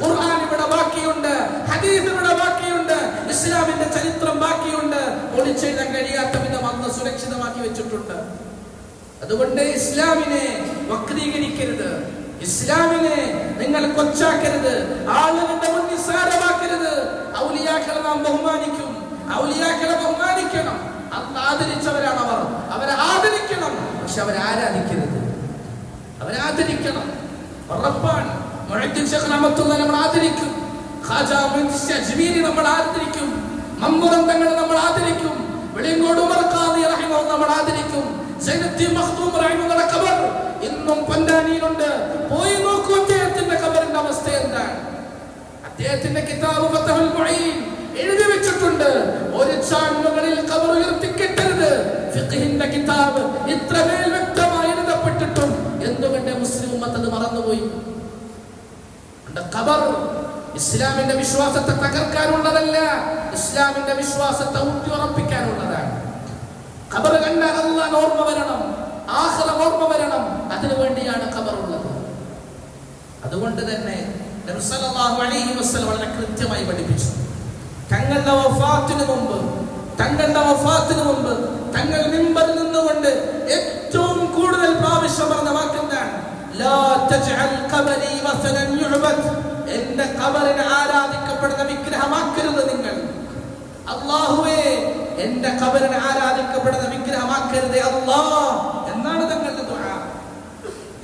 A: ഖുർആൻ ഇവിടെ ബാക്കിയുണ്ട്, ഹദീസ് ഇവിടെ ബാക്കിയുണ്ട്, ഇസ്ലാമിന്റെ ചരിത്രം ബാക്കിയുണ്ട്. ഒളിച്ചെഴുതാൻ കഴിയാത്ത വിധം അന്ന് സുരക്ഷിതമാക്കി വെച്ചിട്ടുണ്ട്. അതുകൊണ്ട് ഇസ്ലാമിനെ വക്രീകരിക്കരുത്, ഇസ്ലാമിനെ നിങ്ങൾ കൊച്ചാക്കരുത്, ആളുകളുടെ മുന്നിൽ നിസ്സാരമാക്കരുത്. ഔലിയാക്കളെ നാം ബഹുമാനിക്കും, ഔലിയാക്കളെ ബഹുമാനിക്കണം. അന്ന് ആദരിച്ചവരാണ് അവർ, അവരെ ആദരിക്കണം. പക്ഷെ അവരെ ആരാധിക്കരുത്, അവരെ ആദരിക്കണം. ഉറപ്പാണ്. മുഹദ്ദിൻ ശൈഖ് റഹ്മത്തുള്ളാഹി നമ്മൾ ആദരിക്കും, ഖാജ മുഹദ്ദിസ് അജ്മീരി നമ്മൾ ആദരിക്കും, മമ്പുറം തങ്ങൾ നമ്മൾ ആദരിക്കും, വെളിയങ്കോട് ഉമർ ഖാദി റഹിമഹുല്ലാഹ് നമ്മൾ ആദരിക്കും. സൈനുദ്ദീൻ മഖ്ദൂം റഹിമഹുല്ലാഹ് ഖബർ ഇന്നും പൊന്നാനിയിലുണ്ട്. പോയി നോക്കൂ അദ്ദേഹത്തിന്റെ ഖബറിന്റെ അവസ്ഥ എന്താണ്. അദ്ദേഹത്തിന്റെ കിതാബ് ഫതഹുൽ മുഈൻ എഴുതി വെച്ചിട്ടുണ്ട്, ഒരു ചാൻമുകളിൽ ഖബർ ഉയർത്തിക്കെട്ടരുത്. ഫിഖ്ഹിന്റെ കിതാബ് ഇത്രമേൽ വ്യക്തമായി എഴുതപ്പെട്ടിട്ടും എന്തുകൊണ്ട് മുസ്ലിം ഉമ്മത്ത് അത് മറന്നുപോയി? ഖബർ ഇസ്ലാമിന്റെ വിശ്വാസത്തെ തകർക്കാനുള്ളതല്ല, ഇസ്ലാമിന്റെ വിശ്വാസത്തെ ഊട്ടിയുറപ്പിക്കാനുള്ളതാണ്. ഖബർ കണ്ടാൽ അല്ലാഹ് ഓർമ്മ വരണം, ആഖിറ ഓർമ്മ വരണം. അതിനു വേണ്ടിയാണ് ഖബർ ഉള്ളത്. അതുകൊണ്ട് തന്നെ നബി സല്ലല്ലാഹു അലൈഹി വസല്ലം വളരെ കൃത്യമായി പഠിപ്പിച്ചു. തങ്ങളുടെ വഫാത്തിന് മുമ്പ് തങ്ങൾ മിമ്പറിൽ നിന്നുകൊണ്ട് ഏറ്റവും കൂടുതൽ പ്രാവശ്യം പറഞ്ഞ വാക്കെന്താണ്? ലാ തജ്അൽ ഖബരി വസനൻ യുഅബദ്, എന്റെ ഖബറിനെ ആരാധിക്കപ്പെടുന്ന വിഗ്രഹമാക്കരുത് നിങ്ങൾ. അല്ലാഹുവേ, എന്റെ ഖബറിനെ ആരാധിക്കപ്പെടുന്ന വിഗ്രഹമാക്കരുതേ അല്ലാഹ് എന്നാണ് തങ്ങളുടെ ദുആ.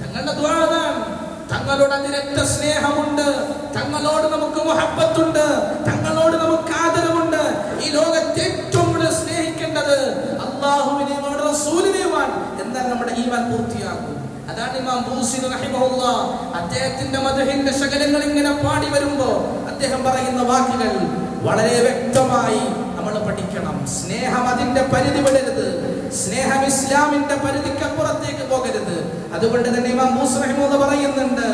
A: തങ്ങളുടെ ദുആ അതാണ്. തങ്ങളോട് അതിരറ്റ സ്നേഹമുണ്ട്, തങ്ങളോട് നമുക്ക് മുഹബ്ബത്തുണ്ട്, തങ്ങളോട് നമുക്ക് ആദരവുണ്ട്. ഈ ലോകത്തെ ഏറ്റവും കൂടുതൽ സ്നേഹിക്കേണ്ടത് അല്ലാഹുവിനെയും റസൂലിനെയുമാണ്. എന്നാൽ നമ്മുടെ ഈമാൻ പൂർത്തിയാകും. അതാണ് ഇമാം ബൂസിരി റഹിമഹുല്ലാഹ് അദ്ദേഹത്തിന്റെ മദ്ഹിന്റെ ശകലങ്ങൾ ഇങ്ങനെ പാടി വരുമ്പോ അദ്ദേഹം പറയുന്ന വാക്കുകൾ വളരെ വ്യക്തമായി നമ്മൾ പഠിക്കണം. സ്നേഹം അതിന്റെ പരിധി വിടരുത്, സ്നേഹം ഇസ്ലാമിന്റെ പരിധിക്കപ്പുറത്തേക്ക് പോകരുത്. അതുകൊണ്ട് തന്നെ ഇമാം ബൂസിരി റഹിമഹുല്ലാഹ് പറയുന്നുണ്ട്,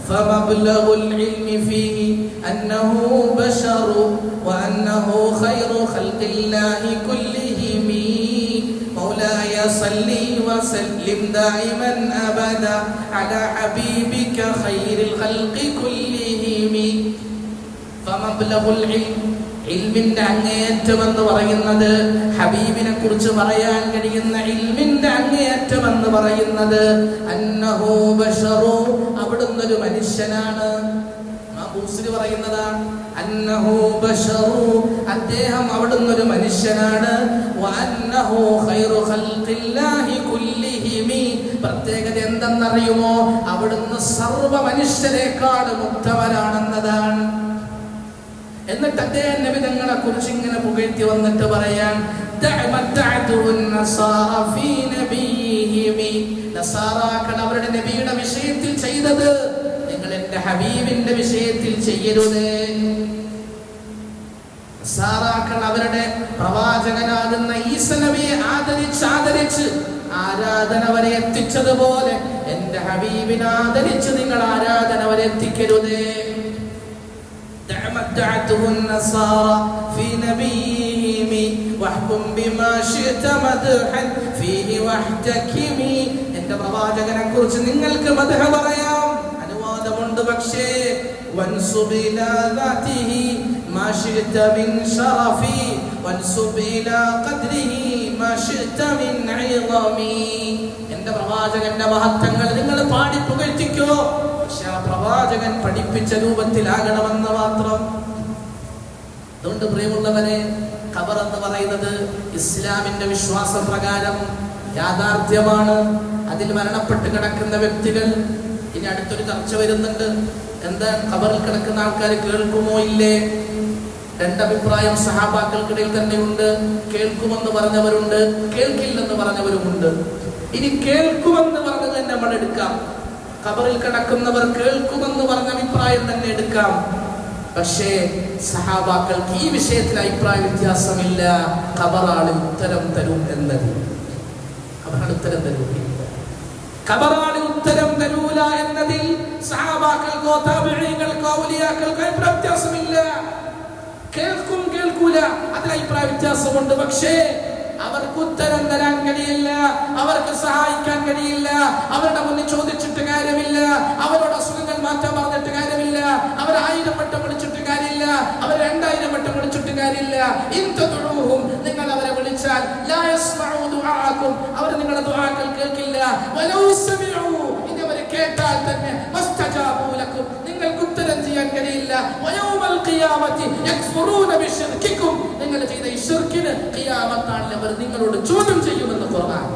A: ഫമബ്ലഗുൽ ഇൽമി ഫീഹി അന്നഹു ബശറു വഅന്നഹു ഖൈറു ഖൽഖില്ലാഹി കുല്ലിഹിം മൗലായ സല്ലി വസല്ലിം ദായിമൻ അബദ അലാ ഹബീബിക ഖൈറിൽ ഖൽഖി കുല്ലിഹിം. ഫമബ്ലഗുൽ ഇൽമിന്റെ അങ്ങേയറ്റം എന്ന് പറയുന്നത്, ഹബീബിനെ കുറിച്ച് പറയാൻ കഴിയുന്ന ഇൽമിന്റെ അങ്ങേയറ്റം എന്ന് പറയുന്നത് അന്നഹു ബശറു, അവിടുന്ന് ഒരു മനുഷ്യനാണ്. ബൂസിരി പറയുന്നതാണ് അന്നഹു ബശറു, അദ്ദേഹം അവിടുന്ന് ഒരു മനുഷ്യനാണ്. വഅന്നഹു ഖൈറു ഖൽഖില്ലാഹി കുല്ലിഹിം, പ്രത്യേകത എന്തെന്നറിയുമോ? അവിടുന്ന് സർവ്വ മനുഷ്യരെക്കാൾ മുക്തവരാണെന്നതാണ്. എന്നിട്ട് അദ്ദേഹം നബി തങ്ങളെ കുറിച്ച് ഇങ്ങനെ പുകഴ്ത്തി വന്നിട്ട് പറയാൻ നസാറാക്കൾ അവരുടെ നബിയുടെ വിഷയത്തിൽ ചെയ്തത് നിങ്ങൾ എന്റെ ഹബീബിന്റെ വിഷയത്തിൽ ചെയ്യരുത്. നസാറാക്കൾ അവരുടെ പ്രവാചകനാകുന്ന ഈസ നബിയെ ആദരിച്ച് ആരാധന വരെ എത്തിച്ചതുപോലെ എന്റെ ഹബീബിനെ ആദരിച്ച് നിങ്ങൾ ആരാധന വരെ എത്തിക്കരുത്. എന്റെ പ്രവാചകനെ കുറിച്ച് നിങ്ങൾക്ക് മദ്ഹ് പറയാം, അനുവാദമുണ്ട്. പക്ഷേ എന്റെ പ്രവാചകന്റെ മഹത്വങ്ങൾ നിങ്ങൾ പാടി പുകഴ്ത്തിക്കോ, പക്ഷെ ആ പ്രവാചകൻ പഠിപ്പിച്ച രൂപത്തിലാകണമെന്ന് മാത്രം. അതുകൊണ്ട് പ്രിയമുള്ളവരെ, ഖബർ എന്ന് പറയുന്നത് ഇസ്ലാമിന്റെ വിശ്വാസപ്രകാരം യാഥാർത്ഥ്യമാണ്. അതിൽ മരണപ്പെട്ട് കിടക്കുന്ന വ്യക്തികൾ, ഇനി അടുത്തൊരു ചർച്ച വരുന്നുണ്ട്, എന്താ ഖബറിൽ കിടക്കുന്ന ആൾക്കാർ കേൾക്കുമോ ഇല്ലേ? രണ്ടഭിപ്രായം സഹാബാക്കൾക്കിടയിൽ തന്നെയുണ്ട്. കേൾക്കുമെന്ന് പറഞ്ഞവരുണ്ട്, കേൾക്കില്ലെന്ന് പറഞ്ഞവരുമുണ്ട്. ഇനി കേൾക്കുമെന്ന് പറഞ്ഞത് തന്നെ നമ്മൾ എടുക്കാം. ഖബറിൽ കിടക്കുന്നവർ കേൾക്കുമെന്ന് പറഞ്ഞ അഭിപ്രായം തന്നെ എടുക്കാം. പക്ഷേ സഹാബാക്കൾക്ക് ഈ വിഷയത്തിൽ അഭിപ്രായ വ്യത്യാസമില്ല. ഖബറാളിൽ ഉത്തരം തരും എന്നത്, ഖബറാളിൽ ഉത്തരം തരൂല, ഖബറാളിൽ ഉത്തരം തരൂല എന്നതിൽ സഹാബാക്കൾക്കോ താബിഈങ്ങൾക്കോ ഔലിയാക്കൾക്കോ അഭിപ്രായ വ്യത്യാസമില്ല. കേൾക്കും കേൾക്കൂല അതിൽ അഭിപ്രായ വ്യത്യാസമുണ്ട്. പക്ഷേ അവർക്ക് ഉത്തരം തരാൻ കഴിയില്ല, അവർക്ക് സഹായിക്കാൻ കഴിയില്ല, അവരുടെ മുന്നിൽ ചോദിച്ചിട്ട് കാര്യമില്ല, അവരുടെ അസുഖങ്ങൾ മാറ്റാൻ പറഞ്ഞിട്ട് കാര്യമില്ല, അവർ 1000 വട്ടം വിളിച്ചിട്ട് കാര്യമില്ല, അവർ 2000 വട്ടം വിളിച്ചിട്ട് കാര്യമില്ല. നിങ്ങൾ അവരെ വിളിച്ചാൽ ലാ യസ്മഉ ദുആഅകും, അവർ നിങ്ങളുടെ ദുആകൾ കേൾക്കില്ല. വലൗ സമിഉ, ഇനി അവർ കേട്ടാൽ തന്നെ മസ്തജാബു ലക്കും, നിങ്ങൾക്ക് ഉത്തരം ചെയ്യാൻ കഴിയില്ല. വയൗമൽ ഖിയാമത്തി യക്ഫുറൂന ബിശിർകികും, നിങ്ങൾ ചെയ്ത ഈ ശിർക്കിന് ഖിയാമത്താണ് അവർ നിങ്ങളോട് ചോദ്യം ചെയ്യുമെന്ന് ഖുർആൻ.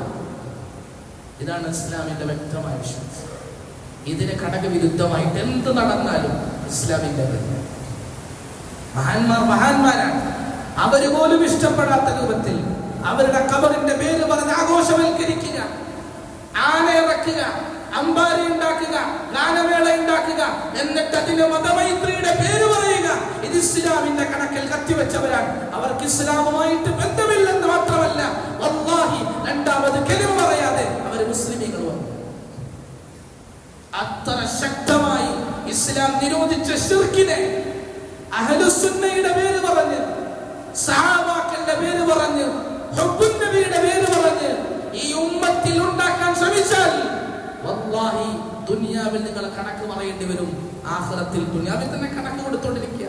A: ഇതാണ് ഇസ്ലാമിന്റെ വ്യക്തമായ വിശ്വാസം. ഇതിന് ഘടകവിരുദ്ധമായിട്ട് എന്ത് നടന്നാലും ഇസ്ലാമിന്റെ മഹാന്മാരാണ്, അവര് പോലും ഇഷ്ടപ്പെടാത്ത രൂപത്തിൽ അവരുടെ ഖബറിന്റെ പേര് പറഞ്ഞ് ആഘോഷവൽക്കരിക്കുക, ആന ഇറക്കുക, അമ്പാരി ഉണ്ടാക്കുക, ഗാനമേള ഉണ്ടാക്കുക, എന്നിട്ട് അതിന് മതമൈത്രിയുടെ പേര് പറയുക. ഇത് ഇസ്ലാമിന്റെ കണക്കിൽ കത്തിവെച്ചവരാണ്. അവർക്ക് ഇസ്ലാമുമായിട്ട് ബന്ധമില്ലെന്ന് മാത്രമല്ല, വല്ലാഹി രണ്ടാമത് കലിമ പറയാതെ അവർ മുസ്ലിമീങ്ങൾ വന്നു. അത്ര ശക്തമായി ഇസ്ലാം നിരോധിച്ച ശിർക്കിനെ അഹ്ലുസുന്നയുടെ പേര് പറഞ്ഞ്, സഹാബാക്കളുടെ പേര് പറഞ്ഞ്, ഹുബ്ബുൻ നബിയുടെ പേര് പറഞ്ഞ് ഈ ഉമ്മത്തിൽ ഉണ്ടാക്കാൻ ശ്രമിച്ചാൽ വല്ലാഹി ദുനിയാവിൽ നിങ്ങൾ കണക്ക് പറയേണ്ടി വരും. ആഖിറത്തിൽ ദുനിയാവിൽ തന്നെ കണക്ക് കൊടുത്തോണ്ടിരിക്കുക.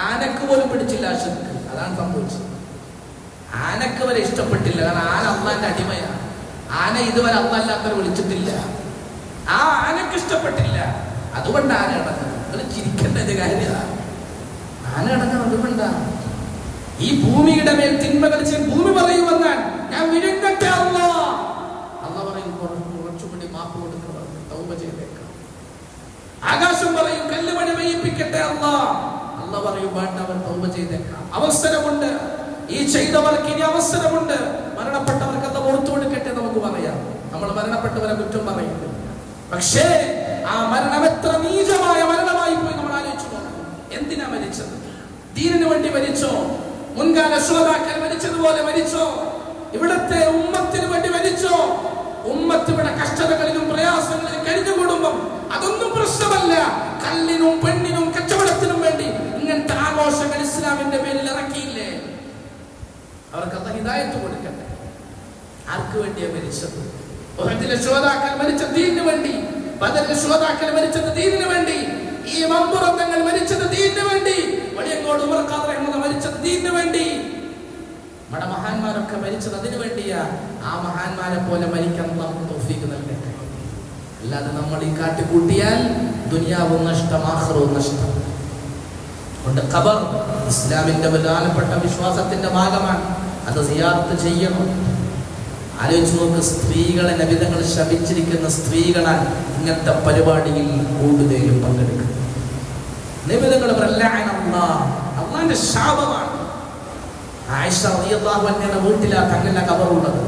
A: ആനക്ക് പോലും പിടിച്ചില്ല ശിർക്ക്, അതാണ് സംഭവിച്ചത്. ആനക്ക് വരെ ഇഷ്ടപ്പെട്ടില്ല, കാരണം ആന അള്ളാന്റെ അടിമയാണ്. ആന ഇതുവരെ അള്ളാല്ലാത്തവരെ വിളിച്ചിട്ടില്ല. ആ ആനക്ക് ഇഷ്ടപ്പെട്ടില്ല, അതുകൊണ്ട് ആന അടങ്ങുന്നത്. നിങ്ങൾ ചിരിക്കേണ്ട കാര്യമാണ്. ആന അടങ്ങുന്നത് അതുകൊണ്ടാണ്. ഈ ഭൂമിയുടെ മേൽ തിന്മകൾ ചെയ്ത് ഭൂമി പറയുമെന്നാൽ ഞാൻ വിഴുങ്ങട്ടെ അല്ലാ, അല്ലാഹ് പറയും കുറച്ചുകൂടി മാപ്പ് കൊടുക്കണം, തൗബ ചെയ്തേക്കാം. ആകാശം പറയും കല്ലുമണി പെയ്യിപ്പിക്കട്ടെ അല്ലാ, അല്ലാഹ് പറയും വേണ്ട, അവർ തൗബ ചെയ്തേക്കാം. അവസരമുണ്ട്, ഈ ചെയ്തവർക്ക് ഇനി അവസരമുണ്ട്. മരണപ്പെട്ടവർക്ക് അത് ഓർത്തു കൊടുക്കട്ടെ നമുക്ക് പറയാം. നമ്മൾ മരണപ്പെട്ടവരെ കുറ്റം പറയുന്നു, പക്ഷേ ആ മരണം എത്ര നീചമായ മരണമായി പോയി നമ്മൾ ആലോചിച്ചു നോക്കും. എന്തിനാ മരിച്ചത്? ദീനിനു വേണ്ടി മരിച്ചോ? മുൻകാല ശുഹദാക്കൾ മരിച്ചതുപോലെ മരിച്ചോ? ഇവിടത്തെ ഉമ്മത്തിന് വേണ്ടി മരിച്ചോ? ഉമ്മത്ത് ഇവിടെ കഷ്ടതകളിലും പ്രയാസങ്ങളിലും കഴിഞ്ഞ കുടുംബം, അതൊന്നും പ്രശ്നമല്ല. കല്ലിനും പെണ്ണിനും കച്ചവടത്തിനും വേണ്ടി ഇങ്ങനത്തെ ആഘോഷങ്ങൾ ഇസ്ലാമിന്റെ പേരിൽ ഇറക്കിയില്ലേ? അവർക്ക് അല്ലാഹ് ഹിദായത്ത് കൊടുക്കട്ടെ. ആർക്ക് വേണ്ടിയാ മരിച്ചത്? ഉഹദിലെ ശുഹദാക്കൾ മരിച്ച ദീനിനു വേണ്ടി, ബദറിലെ ശുഹദാക്കൾ മരിച്ചത് ദീനിനു വേണ്ടി, ഈ മമ്പുറത്തങ്ങൾ മരിച്ചത് ദീനിനു വേണ്ടി, വടിയങ്കോട് ഉമർ ഖാദർ അഹ്മദ് മരിച്ചത് ദീനിനു വേണ്ടി. നമ്മുടെ മഹാന്മാരൊക്കെ മരിച്ചത് അതിനു വേണ്ടിയാ. ആ മഹാന്മാരെ പോലെ മരിക്കാൻ നമുക്ക് തൗഫീഖ് നൽകട്ടെ. അല്ലാതെ നമ്മൾ ഈ കാട്ടിക്കൂട്ടിയാൽ ദുനിയാവും നഷ്ടം, ആഖിറവും നഷ്ടം. കൊണ്ട് ഖബർ ഇസ്ലാമിന്റെ പ്രധാനപ്പെട്ട വിശ്വാസത്തിന്റെ ഭാഗമാണ്. അത് സിയാറത്ത് ചെയ്യണം. ആലോചിച്ച് നോക്ക്, സ്ത്രീകളെ നബിതങ്ങൾ ശപിച്ചിരിക്കുന്ന സ്ത്രീകളാൽ ഇങ്ങനത്തെ പരിപാടിയിൽ കൂടുതലും പങ്കെടുക്കുന്നത്. നബിതങ്ങൾ അള്ളാന്റെ ശാപമാണ്. ആയിഷ റളിയല്ലാഹു അൻഹയുടെ വീട്ടിലാ തങ്ങളുടെ ഖബറുള്ളത്.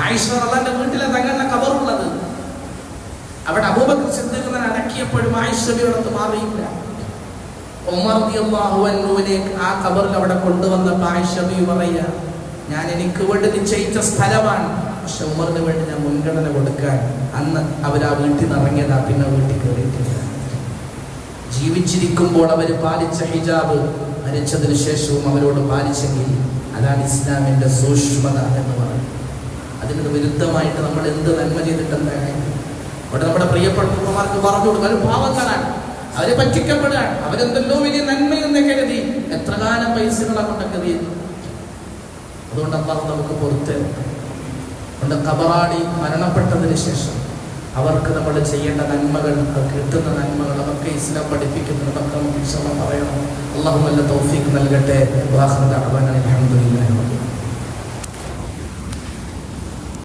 A: ആയിഷ റളിയല്ലാഹുവിന്റെ വീട്ടിലാ തങ്ങളുടെ ഖബറുള്ളത്. അവിടെ അബൂബക്കർ സിദ്ദീഖ് അടക്കിയപ്പോഴും ആയിഷ ബിയോടത്ത് മാറിയില്ല. ഉമർ റളിയല്ലാഹു അൻഹുവിനെ ആ ഖബറിൽ അവിടെ കൊണ്ടുവന്നപ്പോൾ ആയിഷ ബി പറയാ, ഞാൻ എനിക്ക് വേണ്ടി നിശ്ചയിച്ച സ്ഥലമാണ്, പക്ഷെ ഉമറിന് വേണ്ടി ഞാൻ മുൻഗണന കൊടുക്കാൻ അന്ന് അവരാ വീട്ടിൽ നിന്ന് ഇറങ്ങിയതാ, പിന്നെ വീട്ടിൽ കയറിയിട്ടില്ല. ജീവിച്ചിരിക്കുമ്പോൾ അവർ പാലിച്ച ഹിജാബ് മരിച്ചതിന് ശേഷവും അവരോട് പാലിച്ചെങ്കിൽ അതാണ് ഇസ്ലാമിന്റെ സൂക്ഷ്മത എന്ന് പറയുന്നത്. അതിന് വിരുദ്ധമായിട്ട് നമ്മൾ എന്ത് നന്മ ചെയ്തിട്ടുണ്ടായി അവിടെ നമ്മുടെ പ്രിയപ്പെട്ട ഉമ്മമാർക്ക് പറഞ്ഞു കൊടുക്കും. അവർ പാവങ്ങളാണ്, അവരെ പറ്റിക്കപ്പെടുകയാണ്, അവരെന്തെല്ലോ വലിയ നന്മയെന്ന് കരുതി എത്ര കാലം പൈസകളെ കൊണ്ടൊക്കെ തീരുന്നു. അതുകൊണ്ട് അല്ലാഹു നമുക്ക് പുറത്ത് കൊണ്ട് ഖബറാളി മരണപ്പെട്ടതിന് ശേഷം അവർക്ക് നമ്മൾ ചെയ്യേണ്ട നന്മകൾ, കിട്ടുന്ന നന്മകൾ അതൊക്കെ ഇസ്ലാം പഠിപ്പിക്കുന്നുണ്ട്. അതൊക്കെ നമുക്ക് ഇൻഷാ അല്ലാഹ് പറയണം. അല്ലാഹു നല്ല തൗഫീഖ് നൽകട്ടെ. വാഖിറു ദഅ്വാനാ അൽഹംദുലില്ലാഹി.